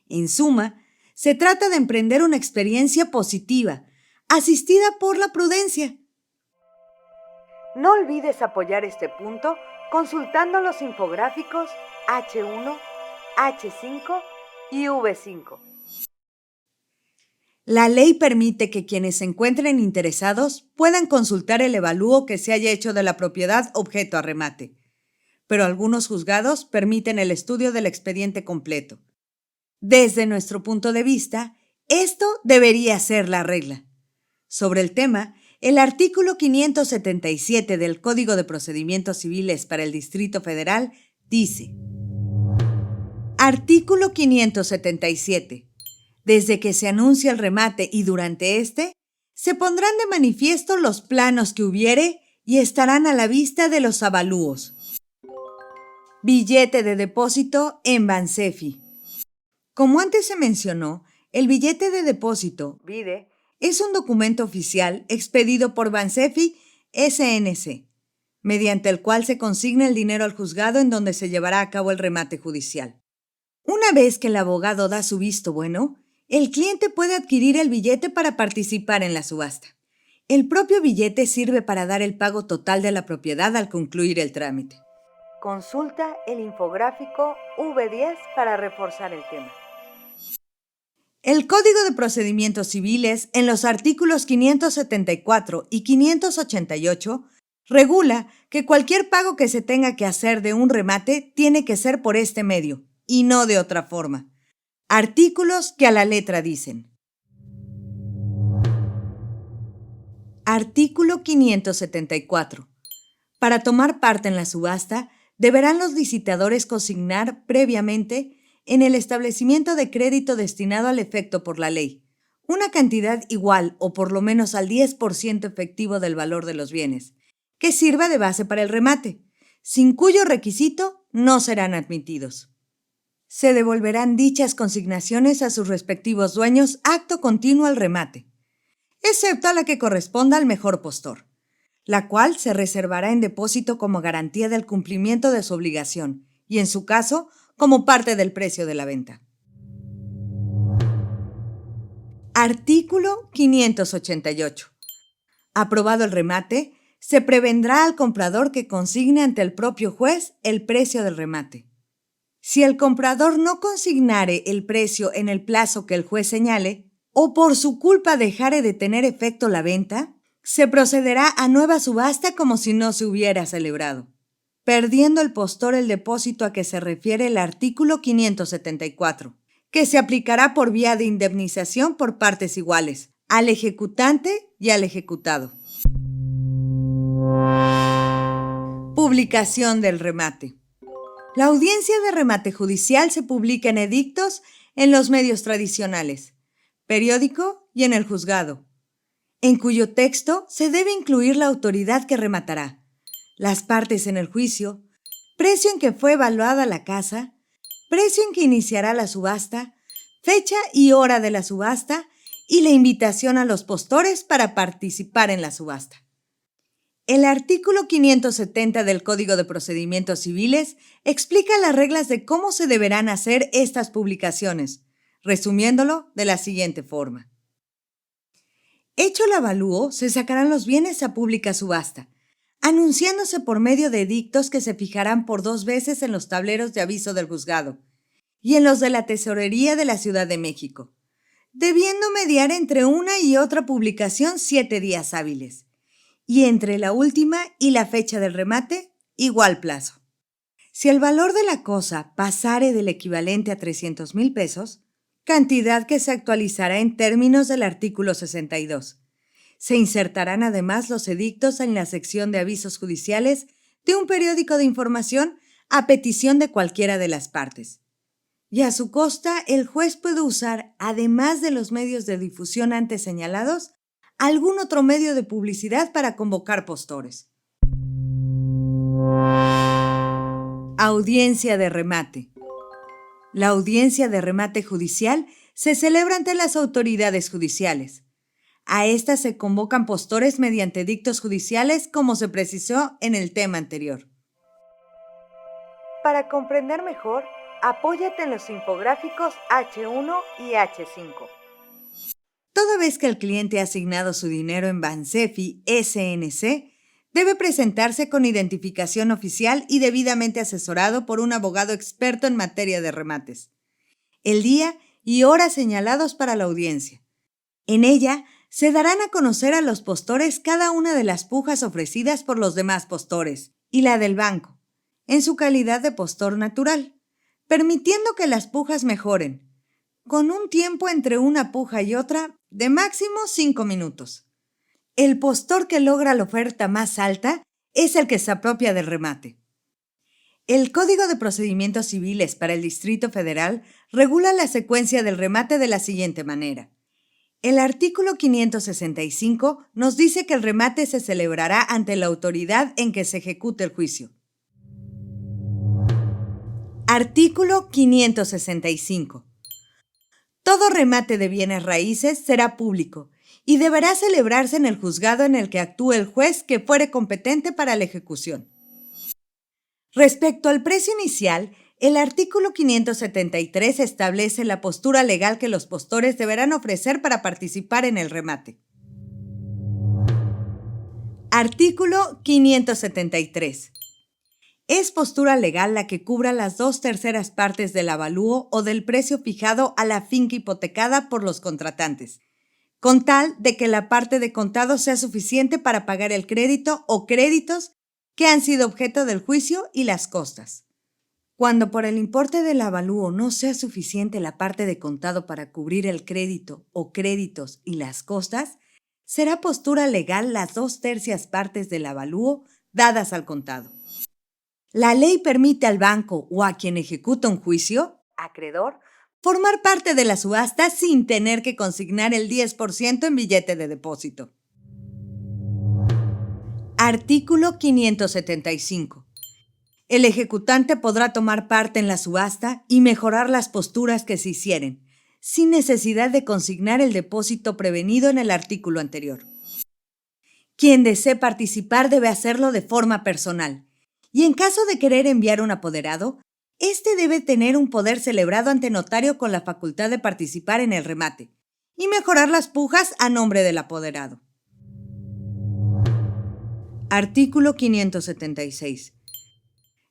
En suma, se trata de emprender una experiencia positiva, asistida por la prudencia. No olvides apoyar este punto consultando los infográficos H1, H5 y V5. La ley permite que quienes se encuentren interesados puedan consultar el evalúo que se haya hecho de la propiedad objeto a remate, pero algunos juzgados permiten el estudio del expediente completo. Desde nuestro punto de vista, esto debería ser la regla. Sobre el tema, el artículo 577 del Código de Procedimientos Civiles para el Distrito Federal dice: Artículo 577. Desde que se anuncia el remate y durante este, se pondrán de manifiesto los planos que hubiere y estarán a la vista de los avalúos. Billete de depósito en Bansefi. Como antes se mencionó, el billete de depósito, BIDE, es un documento oficial expedido por Bansefi SNC, mediante el cual se consigna el dinero al juzgado en donde se llevará a cabo el remate judicial. Una vez que el abogado da su visto bueno, el cliente puede adquirir el billete para participar en la subasta. El propio billete sirve para dar el pago total de la propiedad al concluir el trámite. Consulta el infográfico V10 para reforzar el tema. El Código de Procedimientos Civiles, en los artículos 574 y 588, regula que cualquier pago que se tenga que hacer de un remate tiene que ser por este medio, y no de otra forma. Artículos que a la letra dicen. Artículo 574. Para tomar parte en la subasta, deberán los licitadores consignar previamente en el establecimiento de crédito destinado al efecto por la ley una cantidad igual o por lo menos al 10% efectivo del valor de los bienes, que sirva de base para el remate, sin cuyo requisito no serán admitidos. Se devolverán dichas consignaciones a sus respectivos dueños acto continuo al remate, excepto a la que corresponda al mejor postor, la cual se reservará en depósito como garantía del cumplimiento de su obligación y, en su caso, como parte del precio de la venta. Artículo 588. Aprobado el remate, se prevendrá al comprador que consigne ante el propio juez el precio del remate. Si el comprador no consignare el precio en el plazo que el juez señale, o por su culpa dejare de tener efecto la venta, se procederá a nueva subasta como si no se hubiera celebrado, perdiendo el postor el depósito a que se refiere el artículo 574, que se aplicará por vía de indemnización por partes iguales, al ejecutante y al ejecutado. Publicación del remate. La audiencia de remate judicial se publica en edictos en los medios tradicionales, periódico y en el juzgado, en cuyo texto se debe incluir la autoridad que rematará, las partes en el juicio, precio en que fue evaluada la casa, precio en que iniciará la subasta, fecha y hora de la subasta y la invitación a los postores para participar en la subasta. El artículo 570 del Código de Procedimientos Civiles explica las reglas de cómo se deberán hacer estas publicaciones, resumiéndolo de la siguiente forma. Hecho el avalúo, se sacarán los bienes a pública subasta, anunciándose por medio de edictos que se fijarán por 2 veces en los tableros de aviso del juzgado y en los de la Tesorería de la Ciudad de México, debiendo mediar entre una y otra publicación 7 días hábiles, y entre la última y la fecha del remate, igual plazo. Si el valor de la cosa pasare del equivalente a 300,000 pesos, cantidad que se actualizará en términos del artículo 62. Se insertarán además los edictos en la sección de avisos judiciales de un periódico de información a petición de cualquiera de las partes. Y a su costa, el juez puede usar, además de los medios de difusión antes señalados, algún otro medio de publicidad para convocar postores. Audiencia de remate. La audiencia de remate judicial se celebra ante las autoridades judiciales. A esta se convocan postores mediante dictos judiciales, como se precisó en el tema anterior. Para comprender mejor, apóyate en los infográficos H1 y H5. Toda vez que el cliente ha asignado su dinero en Bansefi SNC, debe presentarse con identificación oficial y debidamente asesorado por un abogado experto en materia de remates. El día y hora señalados para la audiencia. En ella se darán a conocer a los postores cada una de las pujas ofrecidas por los demás postores y la del banco, en su calidad de postor natural, permitiendo que las pujas mejoren, con un tiempo entre una puja y otra de máximo 5 minutos. El postor que logra la oferta más alta es el que se apropia del remate. El Código de Procedimientos Civiles para el Distrito Federal regula la secuencia del remate de la siguiente manera. El artículo 565 nos dice que el remate se celebrará ante la autoridad en que se ejecute el juicio. Artículo 565. Todo remate de bienes raíces será público y deberá celebrarse en el juzgado en el que actúe el juez que fuere competente para la ejecución. Respecto al precio inicial, el artículo 573 establece la postura legal que los postores deberán ofrecer para participar en el remate. Artículo 573. Es postura legal la que cubra las 2/3 partes del avalúo o del precio fijado a la finca hipotecada por los contratantes, con tal de que la parte de contado sea suficiente para pagar el crédito o créditos que han sido objeto del juicio y las costas. Cuando por el importe del avalúo no sea suficiente la parte de contado para cubrir el crédito o créditos y las costas, será postura legal las 2/3 partes del avalúo dadas al contado. La ley permite al banco o a quien ejecuta un juicio, acreedor, formar parte de la subasta sin tener que consignar el 10% en billete de depósito. Artículo 575. El ejecutante podrá tomar parte en la subasta y mejorar las posturas que se hicieren, sin necesidad de consignar el depósito prevenido en el artículo anterior. Quien desee participar debe hacerlo de forma personal, y en caso de querer enviar un apoderado, éste debe tener un poder celebrado ante notario con la facultad de participar en el remate y mejorar las pujas a nombre del apoderado. Artículo 576.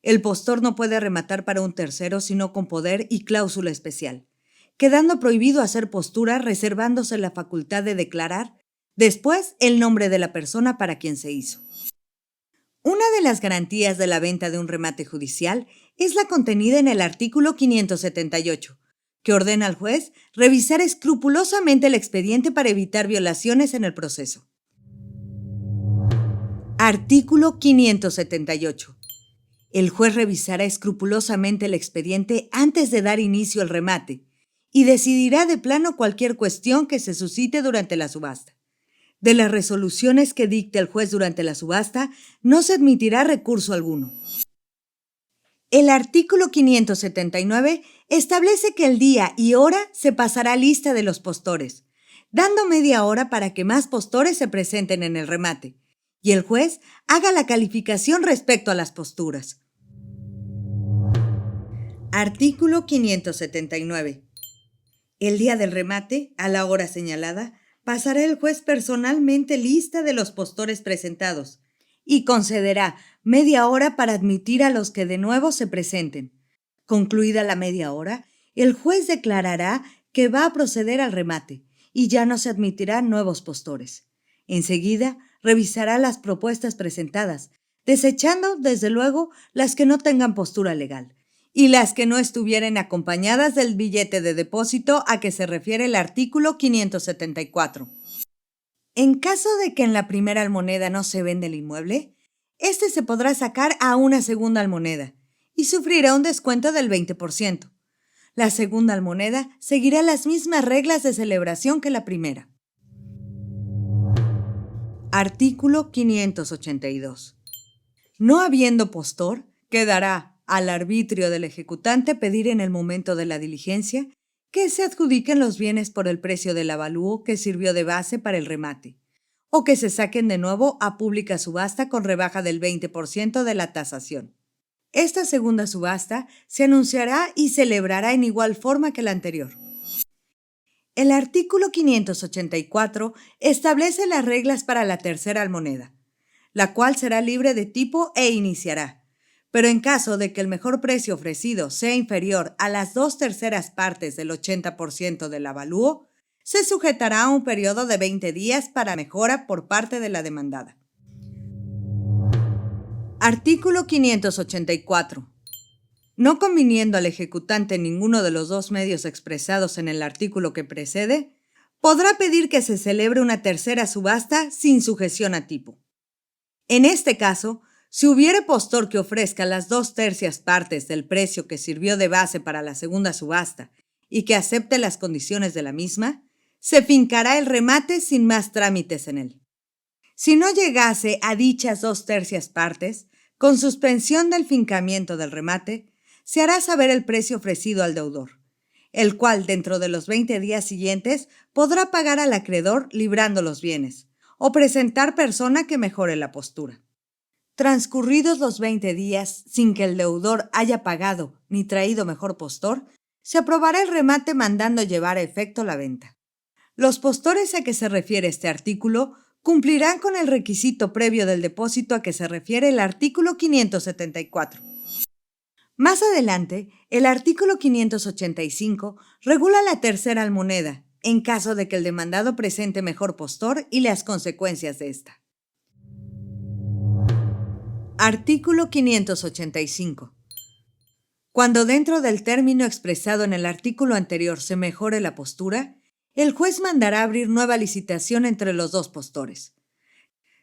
El postor no puede rematar para un tercero sino con poder y cláusula especial, quedando prohibido hacer postura reservándose la facultad de declarar después el nombre de la persona para quien se hizo. Una de las garantías de la venta de un remate judicial es la contenida en el artículo 578, que ordena al juez revisar escrupulosamente el expediente para evitar violaciones en el proceso. Artículo 578. El juez revisará escrupulosamente el expediente antes de dar inicio al remate y decidirá de plano cualquier cuestión que se suscite durante la subasta. De las resoluciones que dicte el juez durante la subasta, no se admitirá recurso alguno. El artículo 579 establece que el día y hora se pasará lista de los postores, dando media hora para que más postores se presenten en el remate, y el juez haga la calificación respecto a las posturas. Artículo 579. El día del remate, a la hora señalada, pasará el juez personalmente lista de los postores presentados y concederá media hora para admitir a los que de nuevo se presenten. Concluida la media hora, el juez declarará que va a proceder al remate y ya no se admitirán nuevos postores. Enseguida, revisará las propuestas presentadas, desechando, desde luego, las que no tengan postura legal y las que no estuvieran acompañadas del billete de depósito a que se refiere el artículo 574. En caso de que en la primera almoneda no se vende el inmueble, este se podrá sacar a una segunda almoneda y sufrirá un descuento del 20%. La segunda almoneda seguirá las mismas reglas de celebración que la primera. Artículo 582. No habiendo postor, quedará al arbitrio del ejecutante pedir en el momento de la diligencia que se adjudiquen los bienes por el precio del avalúo que sirvió de base para el remate, o que se saquen de nuevo a pública subasta con rebaja del 20% de la tasación. Esta segunda subasta se anunciará y celebrará en igual forma que la anterior. El artículo 584 establece las reglas para la tercera almoneda, la cual será libre de tipo e iniciará, pero en caso de que el mejor precio ofrecido sea inferior a las 2/3 partes del 80% del avalúo, se sujetará a un periodo de 20 días para mejora por parte de la demandada. Artículo 584. No conviniendo al ejecutante ninguno de los dos medios expresados en el artículo que precede, podrá pedir que se celebre una tercera subasta sin sujeción a tipo. En este caso, si hubiere postor que ofrezca las 2/3 partes del precio que sirvió de base para la segunda subasta y que acepte las condiciones de la misma, se fincará el remate sin más trámites en él. Si no llegase a dichas 2/3 partes, con suspensión del fincamiento del remate, se hará saber el precio ofrecido al deudor, el cual dentro de los 20 días siguientes podrá pagar al acreedor librando los bienes, o presentar persona que mejore la postura. Transcurridos los 20 días sin que el deudor haya pagado ni traído mejor postor, se aprobará el remate mandando llevar a efecto la venta. Los postores a que se refiere este artículo cumplirán con el requisito previo del depósito a que se refiere el artículo 574. Más adelante, el artículo 585 regula la tercera almoneda, en caso de que el demandado presente mejor postor y las consecuencias de esta. Artículo 585. Cuando dentro del término expresado en el artículo anterior se mejore la postura, el juez mandará abrir nueva licitación entre los dos postores,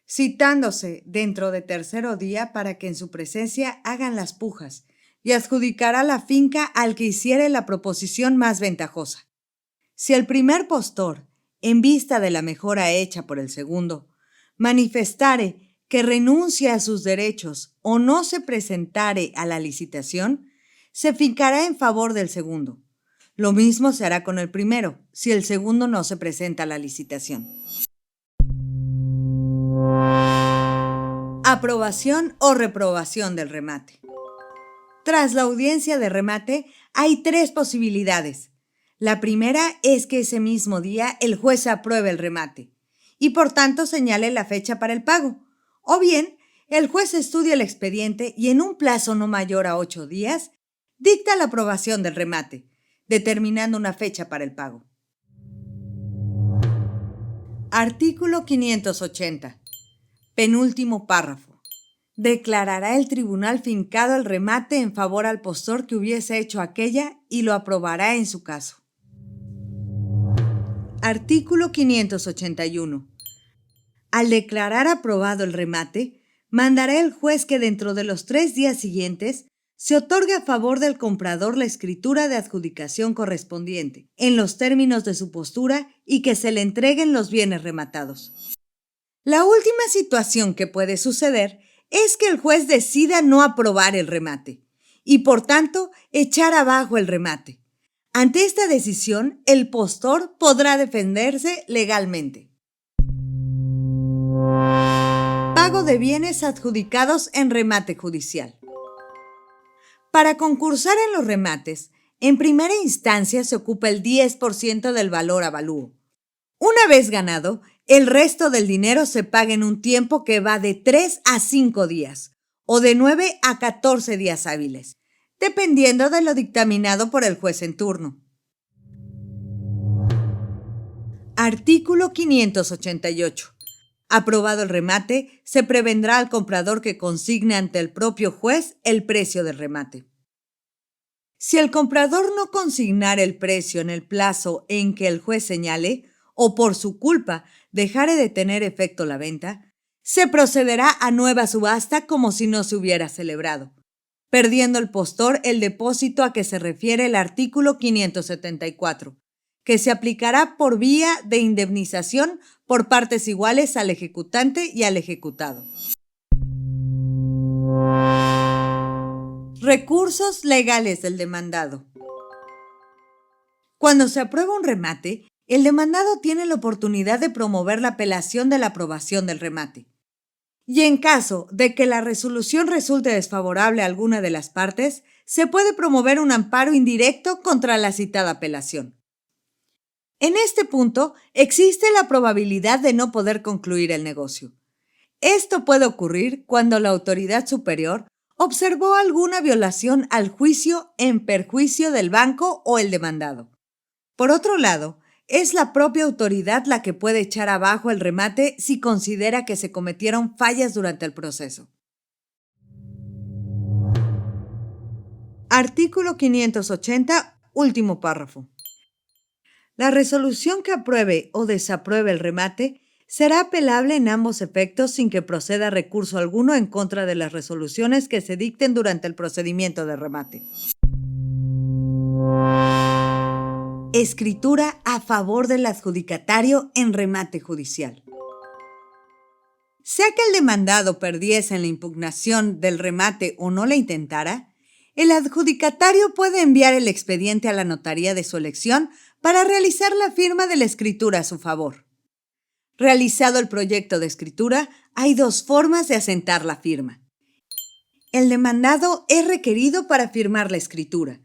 citándose dentro de tercero día para que en su presencia hagan las pujas y adjudicará la finca al que hiciere la proposición más ventajosa. Si el primer postor, en vista de la mejora hecha por el segundo, manifestare que renuncia a sus derechos o no se presentare a la licitación, se fincará en favor del segundo. Lo mismo se hará con el primero, si el segundo no se presenta a la licitación. Aprobación o reprobación del remate. Tras la audiencia de remate, hay 3 posibilidades. La primera es que ese mismo día el juez apruebe el remate y por tanto señale la fecha para el pago. O bien, el juez estudia el expediente y en un plazo no mayor a 8 días, dicta la aprobación del remate, determinando una fecha para el pago. Artículo 580. Penúltimo párrafo. Declarará el tribunal fincado el remate en favor al postor que hubiese hecho aquella y lo aprobará en su caso. Artículo 581. Al declarar aprobado el remate, mandará el juez que dentro de los 3 días siguientes se otorgue a favor del comprador la escritura de adjudicación correspondiente, en los términos de su postura y que se le entreguen los bienes rematados. La última situación que puede suceder es que el juez decida no aprobar el remate y, por tanto, echar abajo el remate. Ante esta decisión, el postor podrá defenderse legalmente. Pago de bienes adjudicados en remate judicial. Para concursar en los remates, en primera instancia se ocupa el 10% del valor avalúo. Una vez ganado, el resto del dinero se paga en un tiempo que va de 3 a 5 días o de 9 a 14 días hábiles, dependiendo de lo dictaminado por el juez en turno. Artículo 588. Aprobado el remate, se prevendrá al comprador que consigne ante el propio juez el precio del remate. Si el comprador no consignara el precio en el plazo en que el juez señale, o por su culpa dejare de tener efecto la venta, se procederá a nueva subasta como si no se hubiera celebrado, perdiendo el postor el depósito a que se refiere el artículo 574, que se aplicará por vía de indemnización por partes iguales al ejecutante y al ejecutado. Recursos legales del demandado. Cuando se aprueba un remate, el demandado tiene la oportunidad de promover la apelación de la aprobación del remate. Y en caso de que la resolución resulte desfavorable a alguna de las partes, se puede promover un amparo indirecto contra la citada apelación. En este punto, existe la probabilidad de no poder concluir el negocio. Esto puede ocurrir cuando la autoridad superior observó alguna violación al juicio en perjuicio del banco o el demandado. Por otro lado, es la propia autoridad la que puede echar abajo el remate si considera que se cometieron fallas durante el proceso. Artículo 580, último párrafo. La resolución que apruebe o desapruebe el remate será apelable en ambos efectos sin que proceda recurso alguno en contra de las resoluciones que se dicten durante el procedimiento de remate. Escritura a favor del adjudicatario en remate judicial. Sea que el demandado perdiese en la impugnación del remate o no la intentara, el adjudicatario puede enviar el expediente a la notaría de su elección para realizar la firma de la escritura a su favor. Realizado el proyecto de escritura, hay dos formas de asentar la firma. El demandado es requerido para firmar la escritura.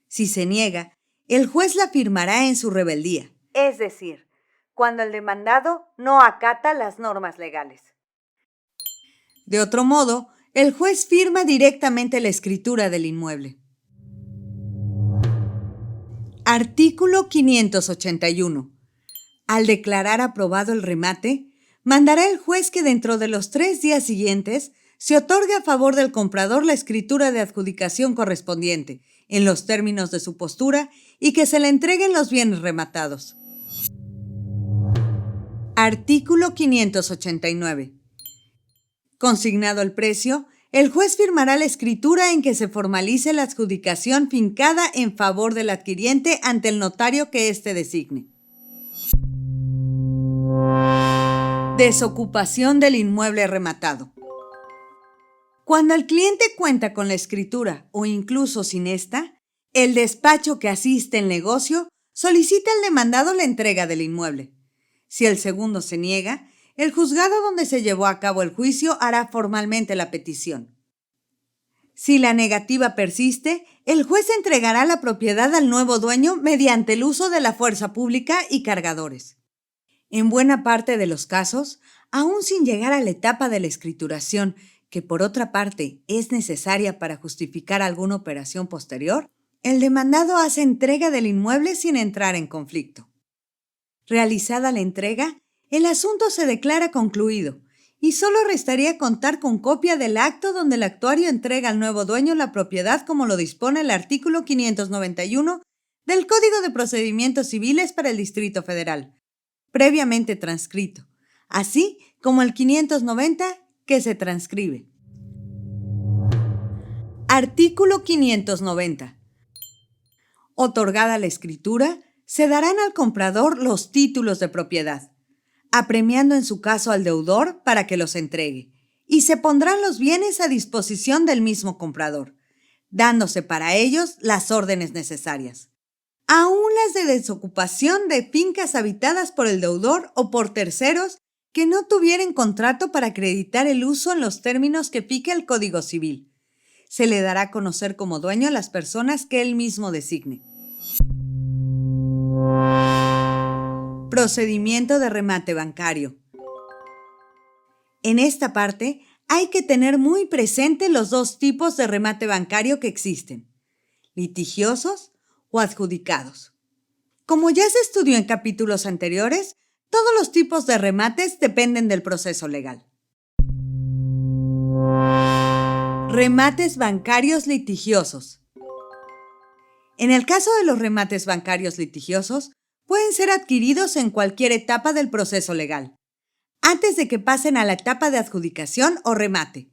Si se niega, el juez la firmará en su rebeldía, es decir, cuando el demandado no acata las normas legales. De otro modo, el juez firma directamente la escritura del inmueble. Artículo 581. Al declarar aprobado el remate, mandará el juez que dentro de los 3 días siguientes se otorgue a favor del comprador la escritura de adjudicación correspondiente, en los términos de su postura, y que se le entreguen los bienes rematados. Artículo 589. Consignado el precio, el juez firmará la escritura en que se formalice la adjudicación fincada en favor del adquiriente ante el notario que éste designe. Desocupación del inmueble rematado. Cuando el cliente cuenta con la escritura o incluso sin esta, el despacho que asiste el negocio solicita al demandado la entrega del inmueble. Si el segundo se niega, el juzgado donde se llevó a cabo el juicio hará formalmente la petición. Si la negativa persiste, el juez entregará la propiedad al nuevo dueño mediante el uso de la fuerza pública y cargadores. En buena parte de los casos, aún sin llegar a la etapa de la escrituración, que por otra parte es necesaria para justificar alguna operación posterior, el demandado hace entrega del inmueble sin entrar en conflicto. Realizada la entrega, el asunto se declara concluido y solo restaría contar con copia del acto donde el actuario entrega al nuevo dueño la propiedad como lo dispone el artículo 591 del Código de Procedimientos Civiles para el Distrito Federal, previamente transcrito, así como el 590 que se transcribe. Artículo 590. Otorgada la escritura, se darán al comprador los títulos de propiedad, apremiando en su caso al deudor para que los entregue, y se pondrán los bienes a disposición del mismo comprador, dándose para ellos las órdenes necesarias. Aún las de desocupación de fincas habitadas por el deudor o por terceros que no tuvieran contrato para acreditar el uso en los términos que fija el Código Civil. Se le dará a conocer como dueño a las personas que él mismo designe. Procedimiento de remate bancario. En esta parte hay que tener muy presente los dos tipos de remate bancario que existen: litigiosos o adjudicados. Como ya se estudió en capítulos anteriores, Todos los tipos de remates dependen del proceso legal. Remates bancarios litigiosos. En el caso de los remates bancarios litigiosos, pueden ser adquiridos en cualquier etapa del proceso legal, antes de que pasen a la etapa de adjudicación o remate.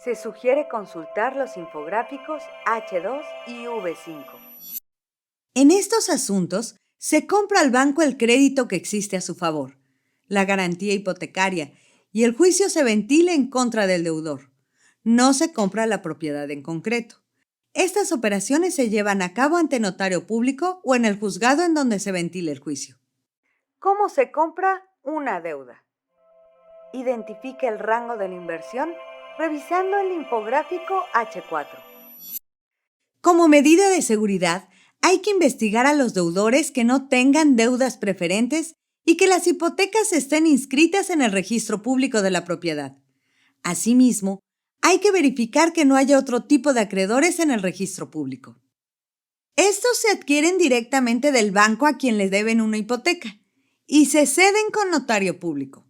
Se sugiere consultar los infográficos H2 y V5. En estos asuntos, se compra al banco el crédito que existe a su favor, la garantía hipotecaria, y el juicio se ventila en contra del deudor. No se compra la propiedad en concreto. Estas operaciones se llevan a cabo ante notario público o en el juzgado en donde se ventile el juicio. ¿Cómo se compra una deuda? Identifica el rango de la inversión revisando el infográfico H4. Como medida de seguridad, hay que investigar a los deudores que no tengan deudas preferentes y que las hipotecas estén inscritas en el registro público de la propiedad. Asimismo, hay que verificar que no haya otro tipo de acreedores en el registro público. Estos se adquieren directamente del banco a quien le deben una hipoteca y se ceden con notario público.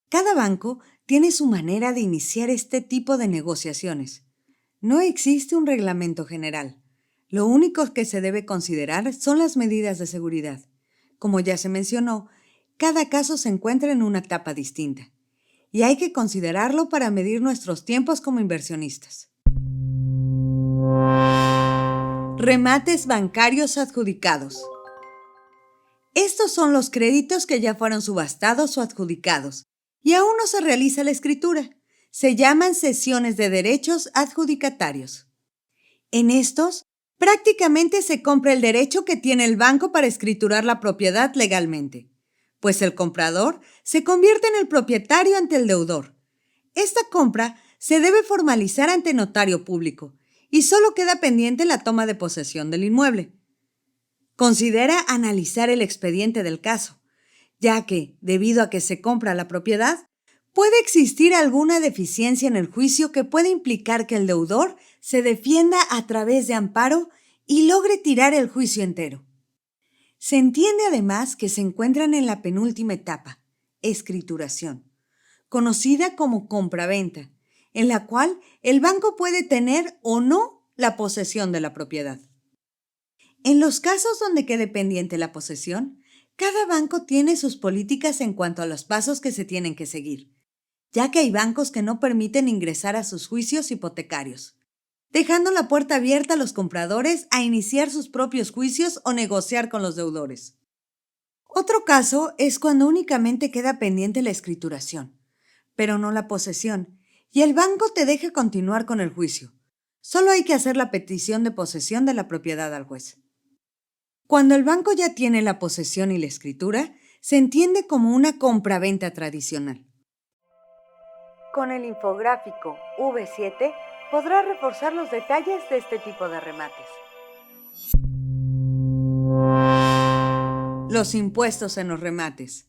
Cada banco tiene su manera de iniciar este tipo de negociaciones. No existe un reglamento general. Lo único que se debe considerar son las medidas de seguridad. Como ya se mencionó, cada caso se encuentra en una etapa distinta y hay que considerarlo para medir nuestros tiempos como inversionistas. Remates bancarios adjudicados. Estos son los créditos que ya fueron subastados o adjudicados y aún no se realiza la escritura. Se llaman cesiones de derechos adjudicatarios. En estos, prácticamente se compra el derecho que tiene el banco para escriturar la propiedad legalmente, pues el comprador se convierte en el propietario ante el deudor. Esta compra se debe formalizar ante notario público y solo queda pendiente la toma de posesión del inmueble. Considera analizar el expediente del caso, ya que, debido a que se compra la propiedad, puede existir alguna deficiencia en el juicio que puede implicar que el deudor se defienda a través de amparo y logre tirar el juicio entero. Se entiende además que se encuentran en la penúltima etapa, escrituración, conocida como compraventa, en la cual el banco puede tener o no la posesión de la propiedad. En los casos donde quede pendiente la posesión, cada banco tiene sus políticas en cuanto a los pasos que se tienen que seguir, ya que hay bancos que no permiten ingresar a sus juicios hipotecarios, dejando la puerta abierta a los compradores a iniciar sus propios juicios o negociar con los deudores. Otro caso es cuando únicamente queda pendiente la escrituración, pero no la posesión, y el banco te deja continuar con el juicio. Solo hay que hacer la petición de posesión de la propiedad al juez. Cuando el banco ya tiene la posesión y la escritura, se entiende como una compraventa tradicional. Con el infográfico V7 podrá reforzar los detalles de este tipo de remates. Los impuestos en los remates.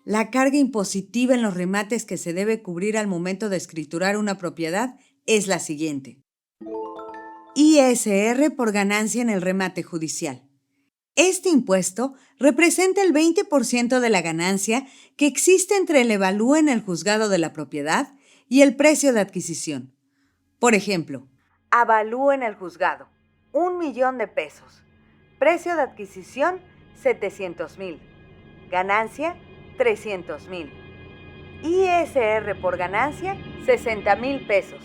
La carga impositiva en los remates que se debe cubrir al momento de escriturar una propiedad es la siguiente. ISR por ganancia en el remate judicial. Este impuesto representa el 20% de la ganancia que existe entre el evalúo en el juzgado de la propiedad y el precio de adquisición. Por ejemplo, avalúo en el juzgado, 1,000,000 de pesos. Precio de adquisición, 700,000. Ganancia, 300,000. ISR por ganancia, 60,000 pesos.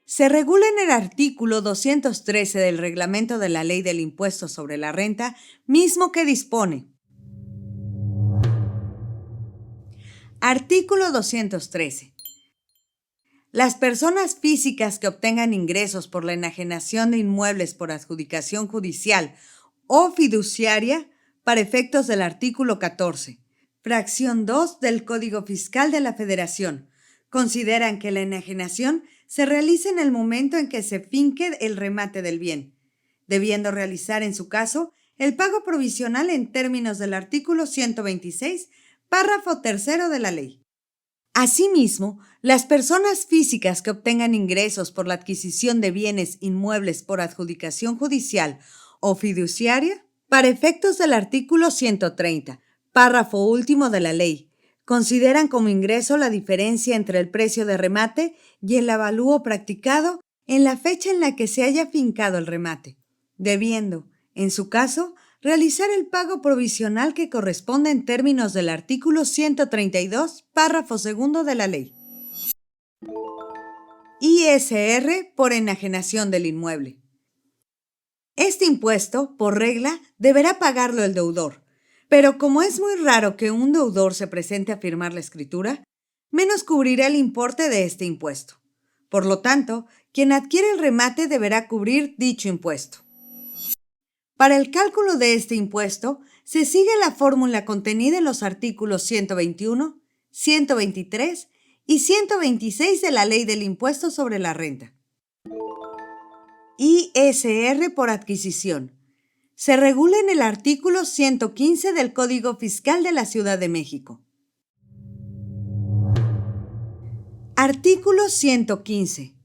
Se regula en el artículo 213 del Reglamento de la Ley del Impuesto sobre la Renta, mismo que dispone. Artículo 213. Las personas físicas que obtengan ingresos por la enajenación de inmuebles por adjudicación judicial o fiduciaria para efectos del artículo 14, fracción 2 del Código Fiscal de la Federación, consideran que la enajenación se realiza en el momento en que se finque el remate del bien, debiendo realizar en su caso el pago provisional en términos del artículo 126, párrafo 3 de la ley. Asimismo, las personas físicas que obtengan ingresos por la adquisición de bienes inmuebles por adjudicación judicial o fiduciaria Para efectos del artículo 130, párrafo último de la ley, consideran como ingreso la diferencia entre el precio de remate y el avalúo practicado en la fecha en la que se haya fincado el remate, debiendo, en su caso, realizar el pago provisional que corresponde en términos del artículo 132, párrafo segundo de la ley. ISR por enajenación del inmueble. Este impuesto, por regla, deberá pagarlo el deudor, pero como es muy raro que un deudor se presente a firmar la escritura, menos cubrirá el importe de este impuesto. Por lo tanto, quien adquiere el remate deberá cubrir dicho impuesto. Para el cálculo de este impuesto, se sigue la fórmula contenida en los artículos 121, 123 y 126 de la Ley del Impuesto sobre la Renta. ISR por adquisición. Se regula en el artículo 115 del Código Fiscal de la Ciudad de México. Artículo 115.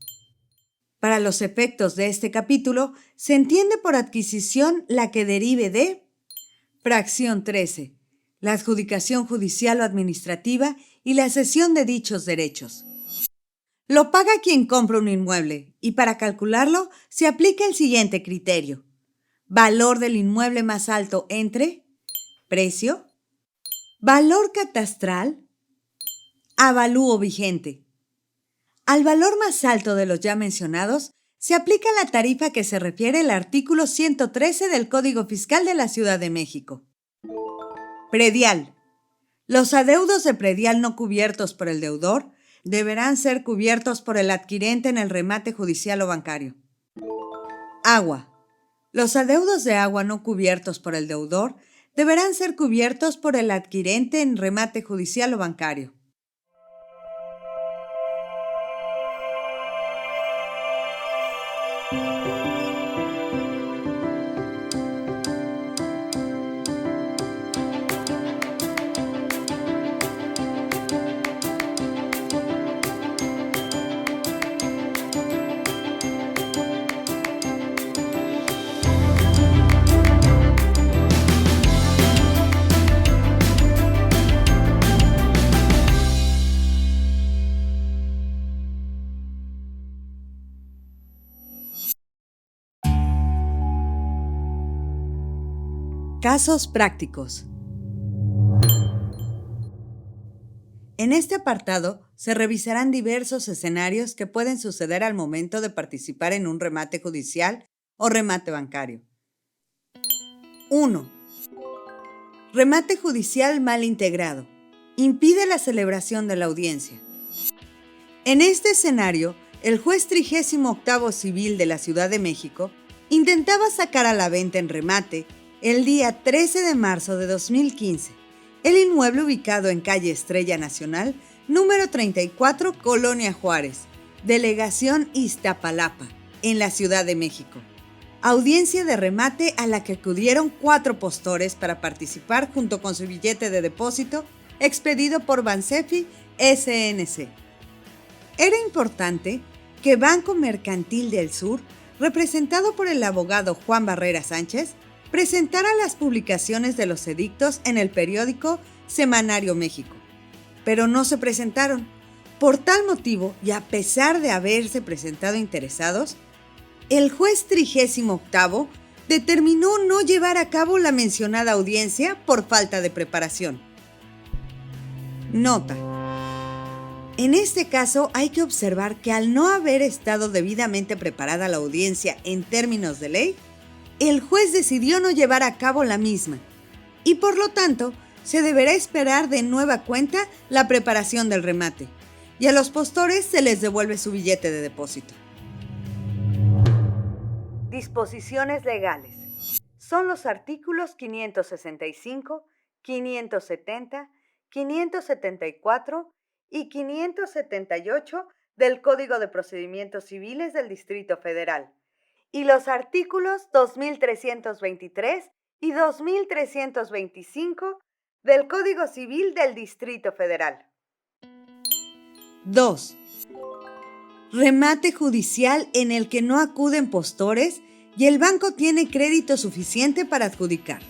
Para los efectos de este capítulo, se entiende por adquisición la que derive de fracción 13, la adjudicación judicial o administrativa y la cesión de dichos derechos. Lo paga quien compra un inmueble y para calcularlo se aplica el siguiente criterio. Valor del inmueble más alto entre precio, valor catastral, avalúo vigente. Al valor más alto de los ya mencionados, se aplica la tarifa que se refiere al artículo 113 del Código Fiscal de la Ciudad de México. Predial. Los adeudos de predial no cubiertos por el deudor deberán ser cubiertos por el adquirente en el remate judicial o bancario. Agua. Los adeudos de agua no cubiertos por el deudor deberán ser cubiertos por el adquirente en remate judicial o bancario. Casos prácticos. En este apartado se revisarán diversos escenarios que pueden suceder al momento de participar en un remate judicial o remate bancario. 1. Remate judicial mal integrado. Impide la celebración de la audiencia. En este escenario, el juez 38º civil de la Ciudad de México intentaba sacar a la venta en remate el día 13 de marzo de 2015, el inmueble ubicado en calle Estrella Nacional, número 34, Colonia Juárez, Delegación Iztapalapa, en la Ciudad de México. Audiencia de remate a la que acudieron 4 postores para participar junto con su billete de depósito expedido por Bansefi SNC. Era importante que Banco Mercantil del Sur, representado por el abogado Juan Barrera Sánchez, presentara las publicaciones de los edictos en el periódico Semanario México, pero no se presentaron. Por tal motivo, y a pesar de haberse presentado interesados, el juez 38º determinó no llevar a cabo la mencionada audiencia por falta de preparación. Nota. En este caso hay que observar que al no haber estado debidamente preparada la audiencia en términos de ley, el juez decidió no llevar a cabo la misma y por lo tanto se deberá esperar de nueva cuenta la preparación del remate y a los postores se les devuelve su billete de depósito. Disposiciones legales. Son los artículos 565, 570, 574 y 578 del Código de Procedimientos Civiles del Distrito Federal y los artículos 2323 y 2325 del Código Civil del Distrito Federal. 2. Remate judicial en el que no acuden postores y el banco tiene crédito suficiente para adjudicar.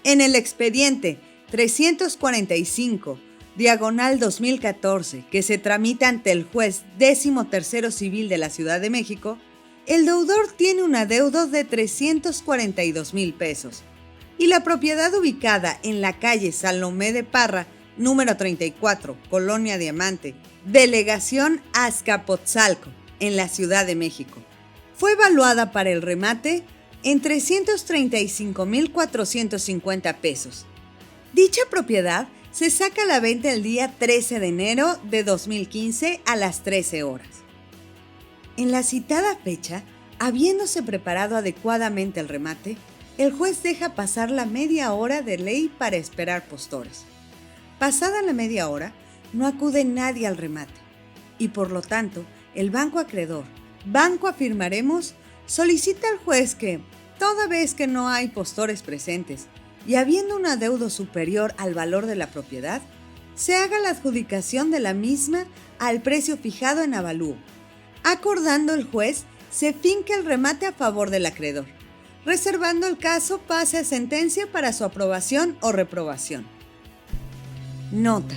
En el expediente 345, diagonal 2014, que se tramita ante el juez 13º civil de la Ciudad de México, el deudor tiene un adeudo de 342,000 pesos y la propiedad ubicada en la calle Salomé de Parra, número 34, Colonia Diamante, Delegación Azcapotzalco, en la Ciudad de México, fue evaluada para el remate en 335,450 pesos. Dicha propiedad se saca a la venta el día 13 de enero de 2015 a las 13 horas. En la citada fecha, habiéndose preparado adecuadamente el remate, el juez deja pasar la media hora de ley para esperar postores. Pasada la media hora, no acude nadie al remate y por lo tanto, el banco acreedor, Banco Afirmaremos, solicita al juez que, toda vez que no hay postores presentes y habiendo un adeudo superior al valor de la propiedad, se haga la adjudicación de la misma al precio fijado en avalúo. Acordando el juez, se finca el remate a favor del acreedor, reservando el caso pase a sentencia para su aprobación o reprobación. Nota: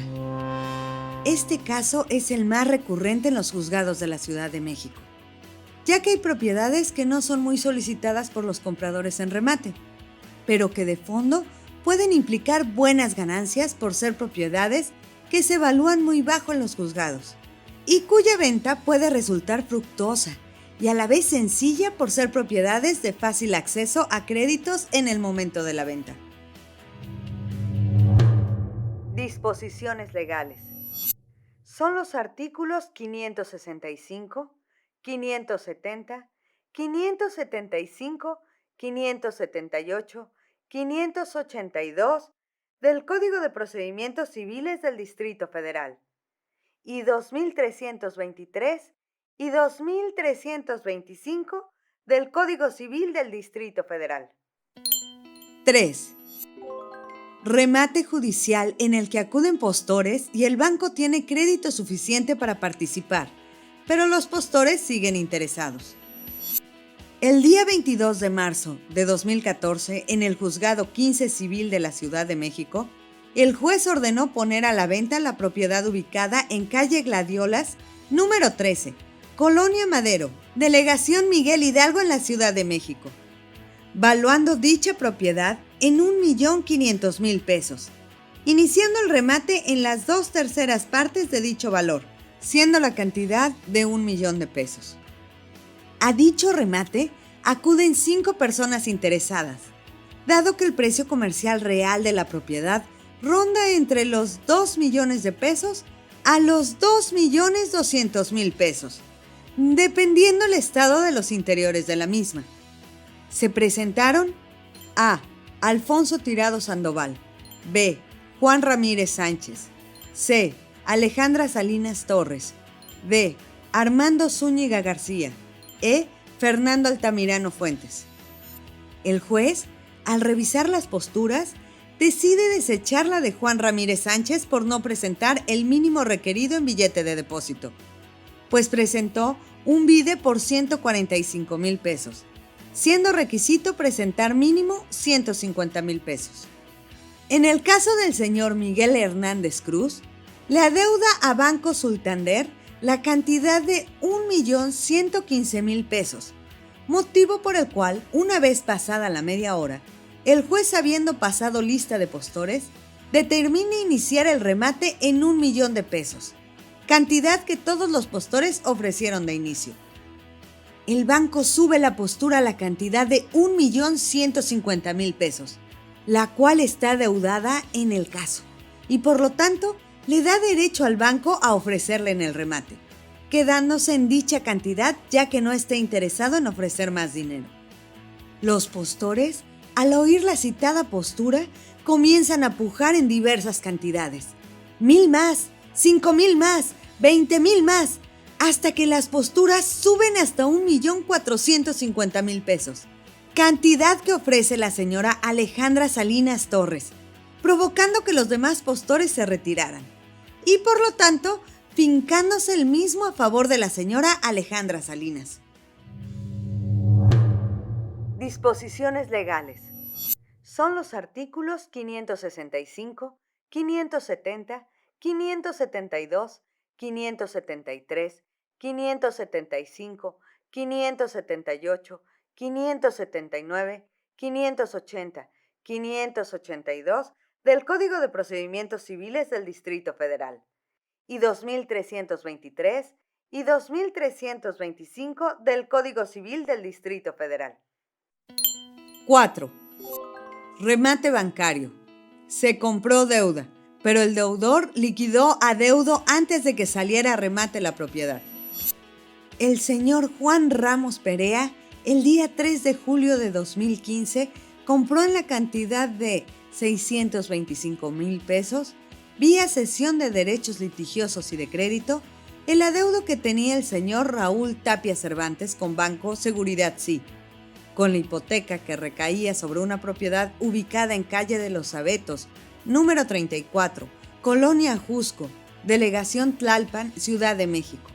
este caso es el más recurrente en los juzgados de la Ciudad de México, ya que hay propiedades que no son muy solicitadas por los compradores en remate, pero que de fondo pueden implicar buenas ganancias por ser propiedades que se evalúan muy bajo en los juzgados y cuya venta puede resultar fructuosa y a la vez sencilla por ser propiedades de fácil acceso a créditos en el momento de la venta. Disposiciones legales. Son los artículos 565, 570, 575, 578, 582 del Código de Procedimientos Civiles del Distrito Federal y 2323 y 2325 del Código Civil del Distrito Federal. 3. Remate judicial en el que acuden postores y el banco tiene crédito suficiente para participar, pero los postores siguen interesados. El día 22 de marzo de 2014, en el Juzgado 15 Civil de la Ciudad de México, el juez ordenó poner a la venta la propiedad ubicada en calle Gladiolas, número 13, Colonia Madero, Delegación Miguel Hidalgo en la Ciudad de México, valuando dicha propiedad en 1,500,000 pesos, iniciando el remate en las 2/3 partes de dicho valor, siendo la cantidad de 1,000,000 de pesos. A dicho remate acuden 5 personas interesadas, dado que el precio comercial real de la propiedad ronda entre los 2 millones de pesos a los 2,200,000 pesos, dependiendo el estado de los interiores de la misma. Se presentaron A. Alfonso Tirado Sandoval, B. Juan Ramírez Sánchez, C. Alejandra Salinas Torres, D. Armando Zúñiga García, E. Fernando Altamirano Fuentes. El juez, al revisar las posturas, decide desechar la de Juan Ramírez Sánchez por no presentar el mínimo requerido en billete de depósito, pues presentó un vide por 145,000 pesos, siendo requisito presentar mínimo 150,000 pesos. En el caso del señor Miguel Hernández Cruz, le adeuda a Banco Sultander la cantidad de 1,115,000 pesos, motivo por el cual, una vez pasada la media hora, el juez, habiendo pasado lista de postores, determina iniciar el remate en 1,000,000 de pesos, cantidad que todos los postores ofrecieron de inicio. El banco sube la postura a la cantidad de 1,150,000 pesos, la cual está adeudada en el caso, y por lo tanto le da derecho al banco a ofrecerle en el remate, quedándose en dicha cantidad ya que no esté interesado en ofrecer más dinero. Los postores, al oír la citada postura, comienzan a pujar en diversas cantidades. 1,000 más, 5,000 más, 20,000 más, hasta que las posturas suben hasta 1,450,000 pesos, cantidad que ofrece la señora Alejandra Salinas Torres, provocando que los demás postores se retiraran, y por lo tanto, fincándose el mismo a favor de la señora Alejandra Salinas. Disposiciones legales. Son los artículos 565, 570, 572, 573, 575, 578, 579, 580, 582 del Código de Procedimientos Civiles del Distrito Federal y 2323 y 2325 del Código Civil del Distrito Federal. 4. Remate bancario. Se compró deuda, pero el deudor liquidó adeudo antes de que saliera a remate la propiedad. El señor Juan Ramos Perea, el día 3 de julio de 2015, compró en la cantidad de 625,000 pesos, vía cesión de derechos litigiosos y de crédito, el adeudo que tenía el señor Raúl Tapia Cervantes con Banco Seguridad Sí, con la hipoteca que recaía sobre una propiedad ubicada en calle de los Abetos, número 34, Colonia Ajusco, Delegación Tlalpan, Ciudad de México.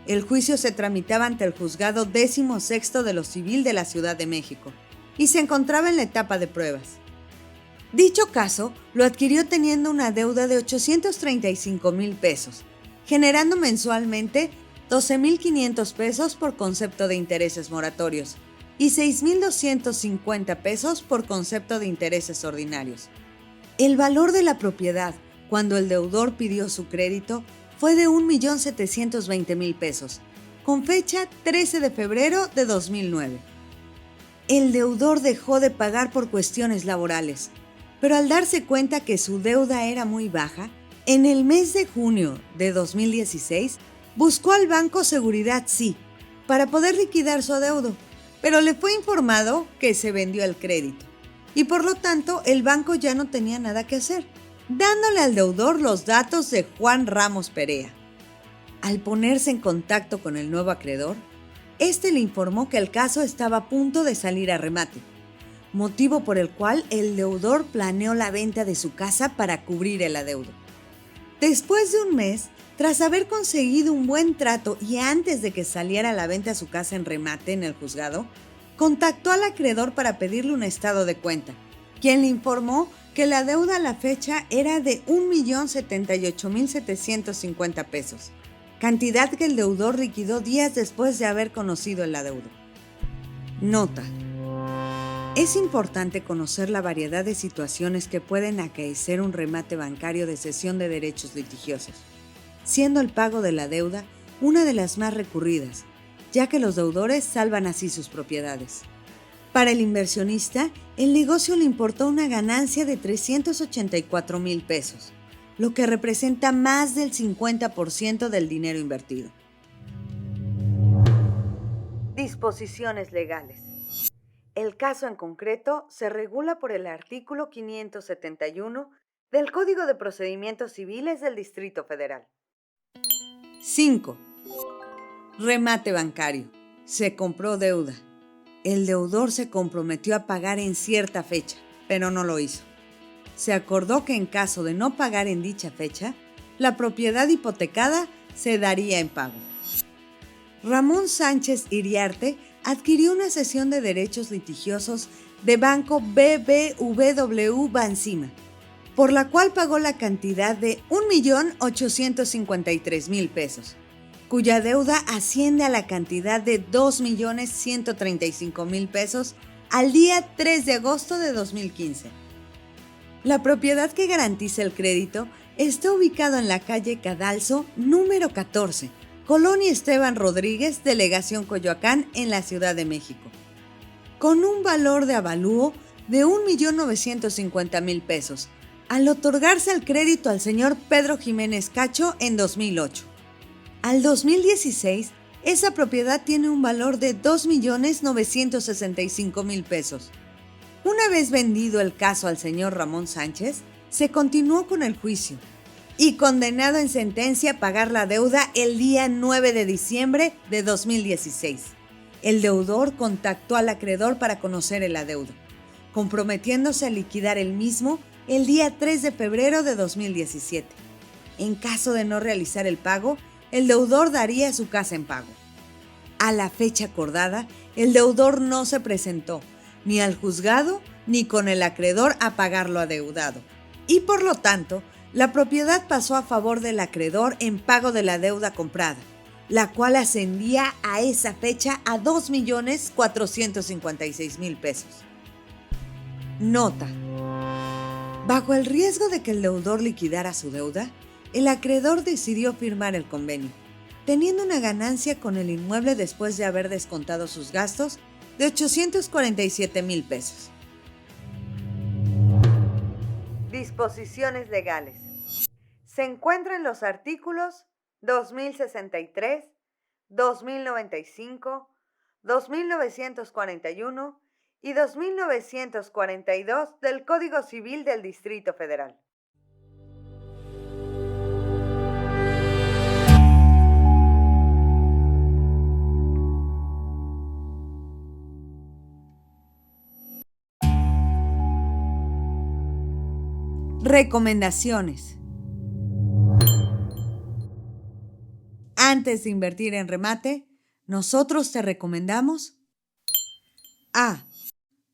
El juicio se tramitaba ante el Juzgado 16º de lo Civil de la Ciudad de México y se encontraba en la etapa de pruebas. Dicho caso lo adquirió teniendo una deuda de 835,000 pesos, generando mensualmente 12,500 pesos por concepto de intereses moratorios y 6,250 pesos por concepto de intereses ordinarios. El valor de la propiedad, cuando el deudor pidió su crédito, fue de 1,720,000 pesos, con fecha 13 de febrero de 2009. El deudor dejó de pagar por cuestiones laborales, pero al darse cuenta que su deuda era muy baja, en el mes de junio de 2016 buscó al Banco Seguridad Sí para poder liquidar su adeudo, pero le fue informado que se vendió el crédito y por lo tanto el banco ya no tenía nada que hacer, dándole al deudor los datos de Juan Ramos Perea. Al ponerse en contacto con el nuevo acreedor, este le informó que el caso estaba a punto de salir a remate, motivo por el cual el deudor planeó la venta de su casa para cubrir el adeudo. Después de un mes, tras haber conseguido un buen trato y antes de que saliera a la venta su casa en remate en el juzgado, contactó al acreedor para pedirle un estado de cuenta, quien le informó que la deuda a la fecha era de 1,078,750 pesos, cantidad que el deudor liquidó días después de haber conocido el adeudo. Nota: es importante conocer la variedad de situaciones que pueden acaecer un remate bancario de cesión de derechos litigiosos, siendo el pago de la deuda una de las más recurridas, ya que los deudores salvan así sus propiedades. Para el inversionista, el negocio le importó una ganancia de 384,000 pesos, lo que representa más del 50% del dinero invertido. Disposiciones legales. El caso en concreto se regula por el artículo 571 del Código de Procedimientos Civiles del Distrito Federal. 5. Remate bancario. Se compró deuda. El deudor se comprometió a pagar en cierta fecha, pero no lo hizo. Se acordó que en caso de no pagar en dicha fecha, la propiedad hipotecada se daría en pago. Ramón Sánchez Iriarte adquirió una cesión de derechos litigiosos de Banco BBVW Bancima, por la cual pagó la cantidad de 1,853,000 pesos, cuya deuda asciende a la cantidad de 2,135,000 pesos al día 3 de agosto de 2015. La propiedad que garantiza el crédito está ubicada en la calle Cadalso, número 14, Colonia Esteban Rodríguez, Delegación Coyoacán, en la Ciudad de México, con un valor de avalúo de 1,950,000 pesos, al otorgarse el crédito al señor Pedro Jiménez Cacho en 2008. Al 2016, esa propiedad tiene un valor de 2,965,000 pesos. Una vez vendido el caso al señor Ramón Sánchez, se continuó con el juicio y condenado en sentencia a pagar la deuda el día 9 de diciembre de 2016. El deudor contactó al acreedor para conocer el adeudo, comprometiéndose a liquidar el mismo el día 3 de febrero de 2017. En caso de no realizar el pago, el deudor daría su casa en pago. A la fecha acordada, el deudor no se presentó, ni al juzgado, ni con el acreedor a pagar lo adeudado. Y por lo tanto, la propiedad pasó a favor del acreedor en pago de la deuda comprada, la cual ascendía a esa fecha a 2.456.000 pesos. Nota: bajo el riesgo de que el deudor liquidara su deuda, el acreedor decidió firmar el convenio, teniendo una ganancia con el inmueble después de haber descontado sus gastos de 847,000 pesos. Disposiciones legales. Se encuentran los artículos 2063, 2095, 2941 y 2942 del Código Civil del Distrito Federal. Recomendaciones. Antes de invertir en remate, nosotros te recomendamos: A.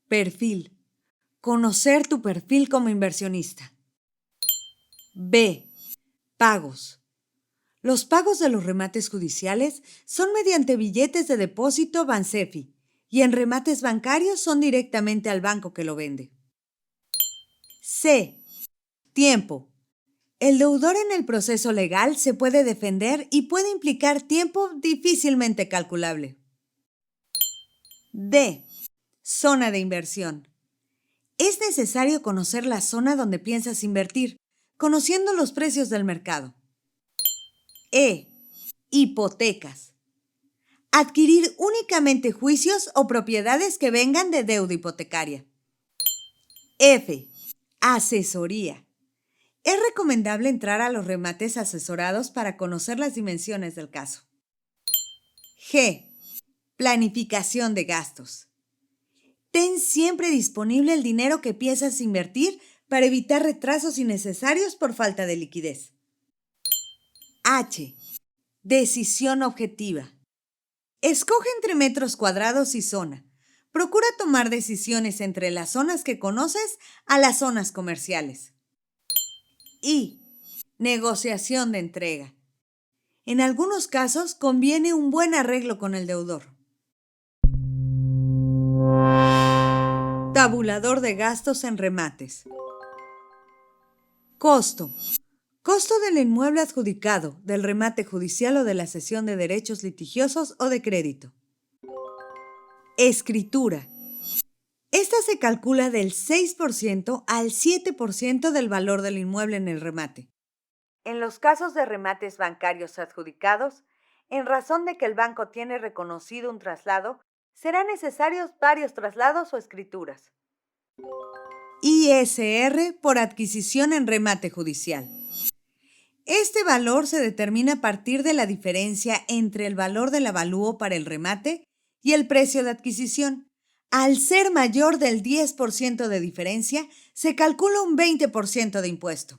Perfil. Conocer tu perfil como inversionista. B. Pagos. Los pagos de los remates judiciales son mediante billetes de depósito Bansefi y en remates bancarios son directamente al banco que lo vende. C. Tiempo. El deudor en el proceso legal se puede defender y puede implicar tiempo difícilmente calculable. D. Zona de inversión. Es necesario conocer la zona donde piensas invertir, conociendo los precios del mercado. E. Hipotecas. Adquirir únicamente juicios o propiedades que vengan de deuda hipotecaria. F. Asesoría. Es recomendable entrar a los remates asesorados para conocer las dimensiones del caso. G. Planificación de gastos. Ten siempre disponible el dinero que piensas invertir para evitar retrasos innecesarios por falta de liquidez. H. Decisión objetiva. Escoge entre metros cuadrados y zona. Procura tomar decisiones entre las zonas que conoces a las zonas comerciales. I. Negociación de entrega. En algunos casos conviene un buen arreglo con el deudor. Tabulador de gastos en remates. Costo. Costo del inmueble adjudicado, del remate judicial o de la cesión de derechos litigiosos o de crédito. Escritura. Esta se calcula del 6% al 7% del valor del inmueble en el remate. En los casos de remates bancarios adjudicados, en razón de que el banco tiene reconocido un traslado, serán necesarios varios traslados o escrituras. ISR por adquisición en remate judicial. Este valor se determina a partir de la diferencia entre el valor del avalúo para el remate y el precio de adquisición. Al ser mayor del 10% de diferencia, se calcula un 20% de impuesto.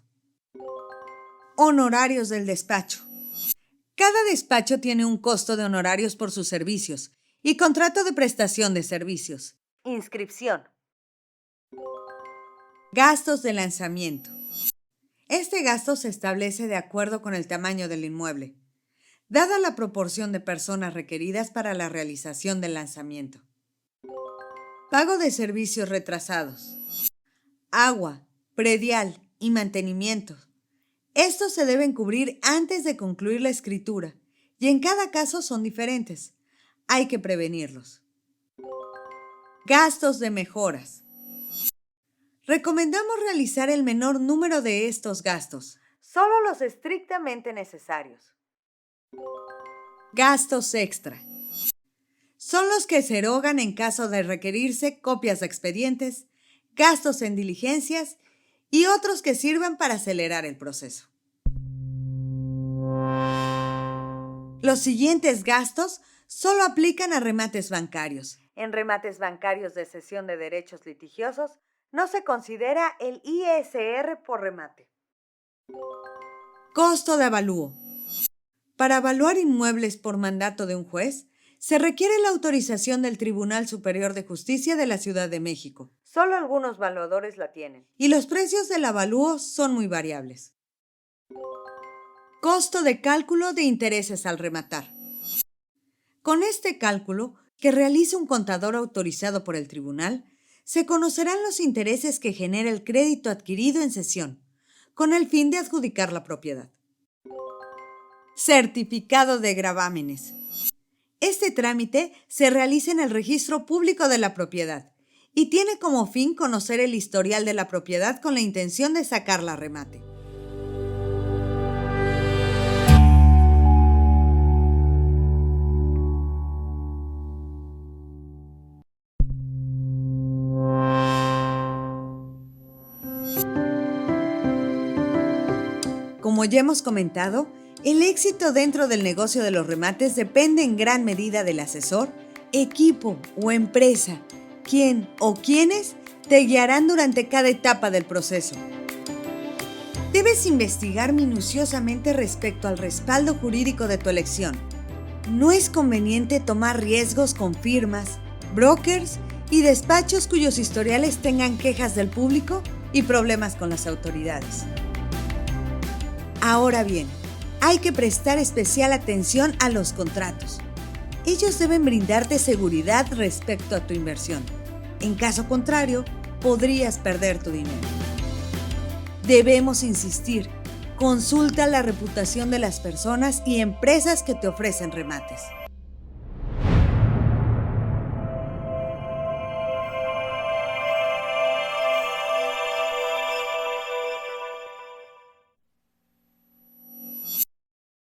Honorarios del despacho. Cada despacho tiene un costo de honorarios por sus servicios y contrato de prestación de servicios. Inscripción. Gastos de lanzamiento. Este gasto se establece de acuerdo con el tamaño del inmueble, dada la proporción de personas requeridas para la realización del lanzamiento. Pago de servicios retrasados. Agua, predial y mantenimiento. Estos se deben cubrir antes de concluir la escritura y en cada caso son diferentes. Hay que prevenirlos. Gastos de mejoras. Recomendamos realizar el menor número de estos gastos, solo los estrictamente necesarios. Gastos extra. Son los que se erogan en caso de requerirse copias de expedientes, gastos en diligencias y otros que sirvan para acelerar el proceso. Los siguientes gastos solo aplican a remates bancarios. En remates bancarios de cesión de derechos litigiosos no se considera el ISR por remate. Costo de avalúo. Para evaluar inmuebles por mandato de un juez, Se requiere la autorización del Tribunal Superior de Justicia de la Ciudad de México. Solo algunos valuadores la tienen. Y los precios del avalúo son muy variables. Costo de cálculo de intereses al rematar. Con este cálculo, que realiza un contador autorizado por el tribunal, se conocerán los intereses que genera el crédito adquirido en cesión, con el fin de adjudicar la propiedad. Certificado de gravámenes. Este trámite se realiza en el Registro Público de la Propiedad y tiene como fin conocer el historial de la propiedad con la intención de sacarla a remate. Como ya hemos comentado, el éxito dentro del negocio de los remates depende en gran medida del asesor, equipo o empresa, quien o quienes te guiarán durante cada etapa del proceso. Debes investigar minuciosamente respecto al respaldo jurídico de tu elección. No es conveniente tomar riesgos con firmas, brokers y despachos cuyos historiales tengan quejas del público y problemas con las autoridades. Ahora bien, hay que prestar especial atención a los contratos. Ellos deben brindarte seguridad respecto a tu inversión. En caso contrario, podrías perder tu dinero. Debemos insistir, consulta la reputación de las personas y empresas que te ofrecen remates.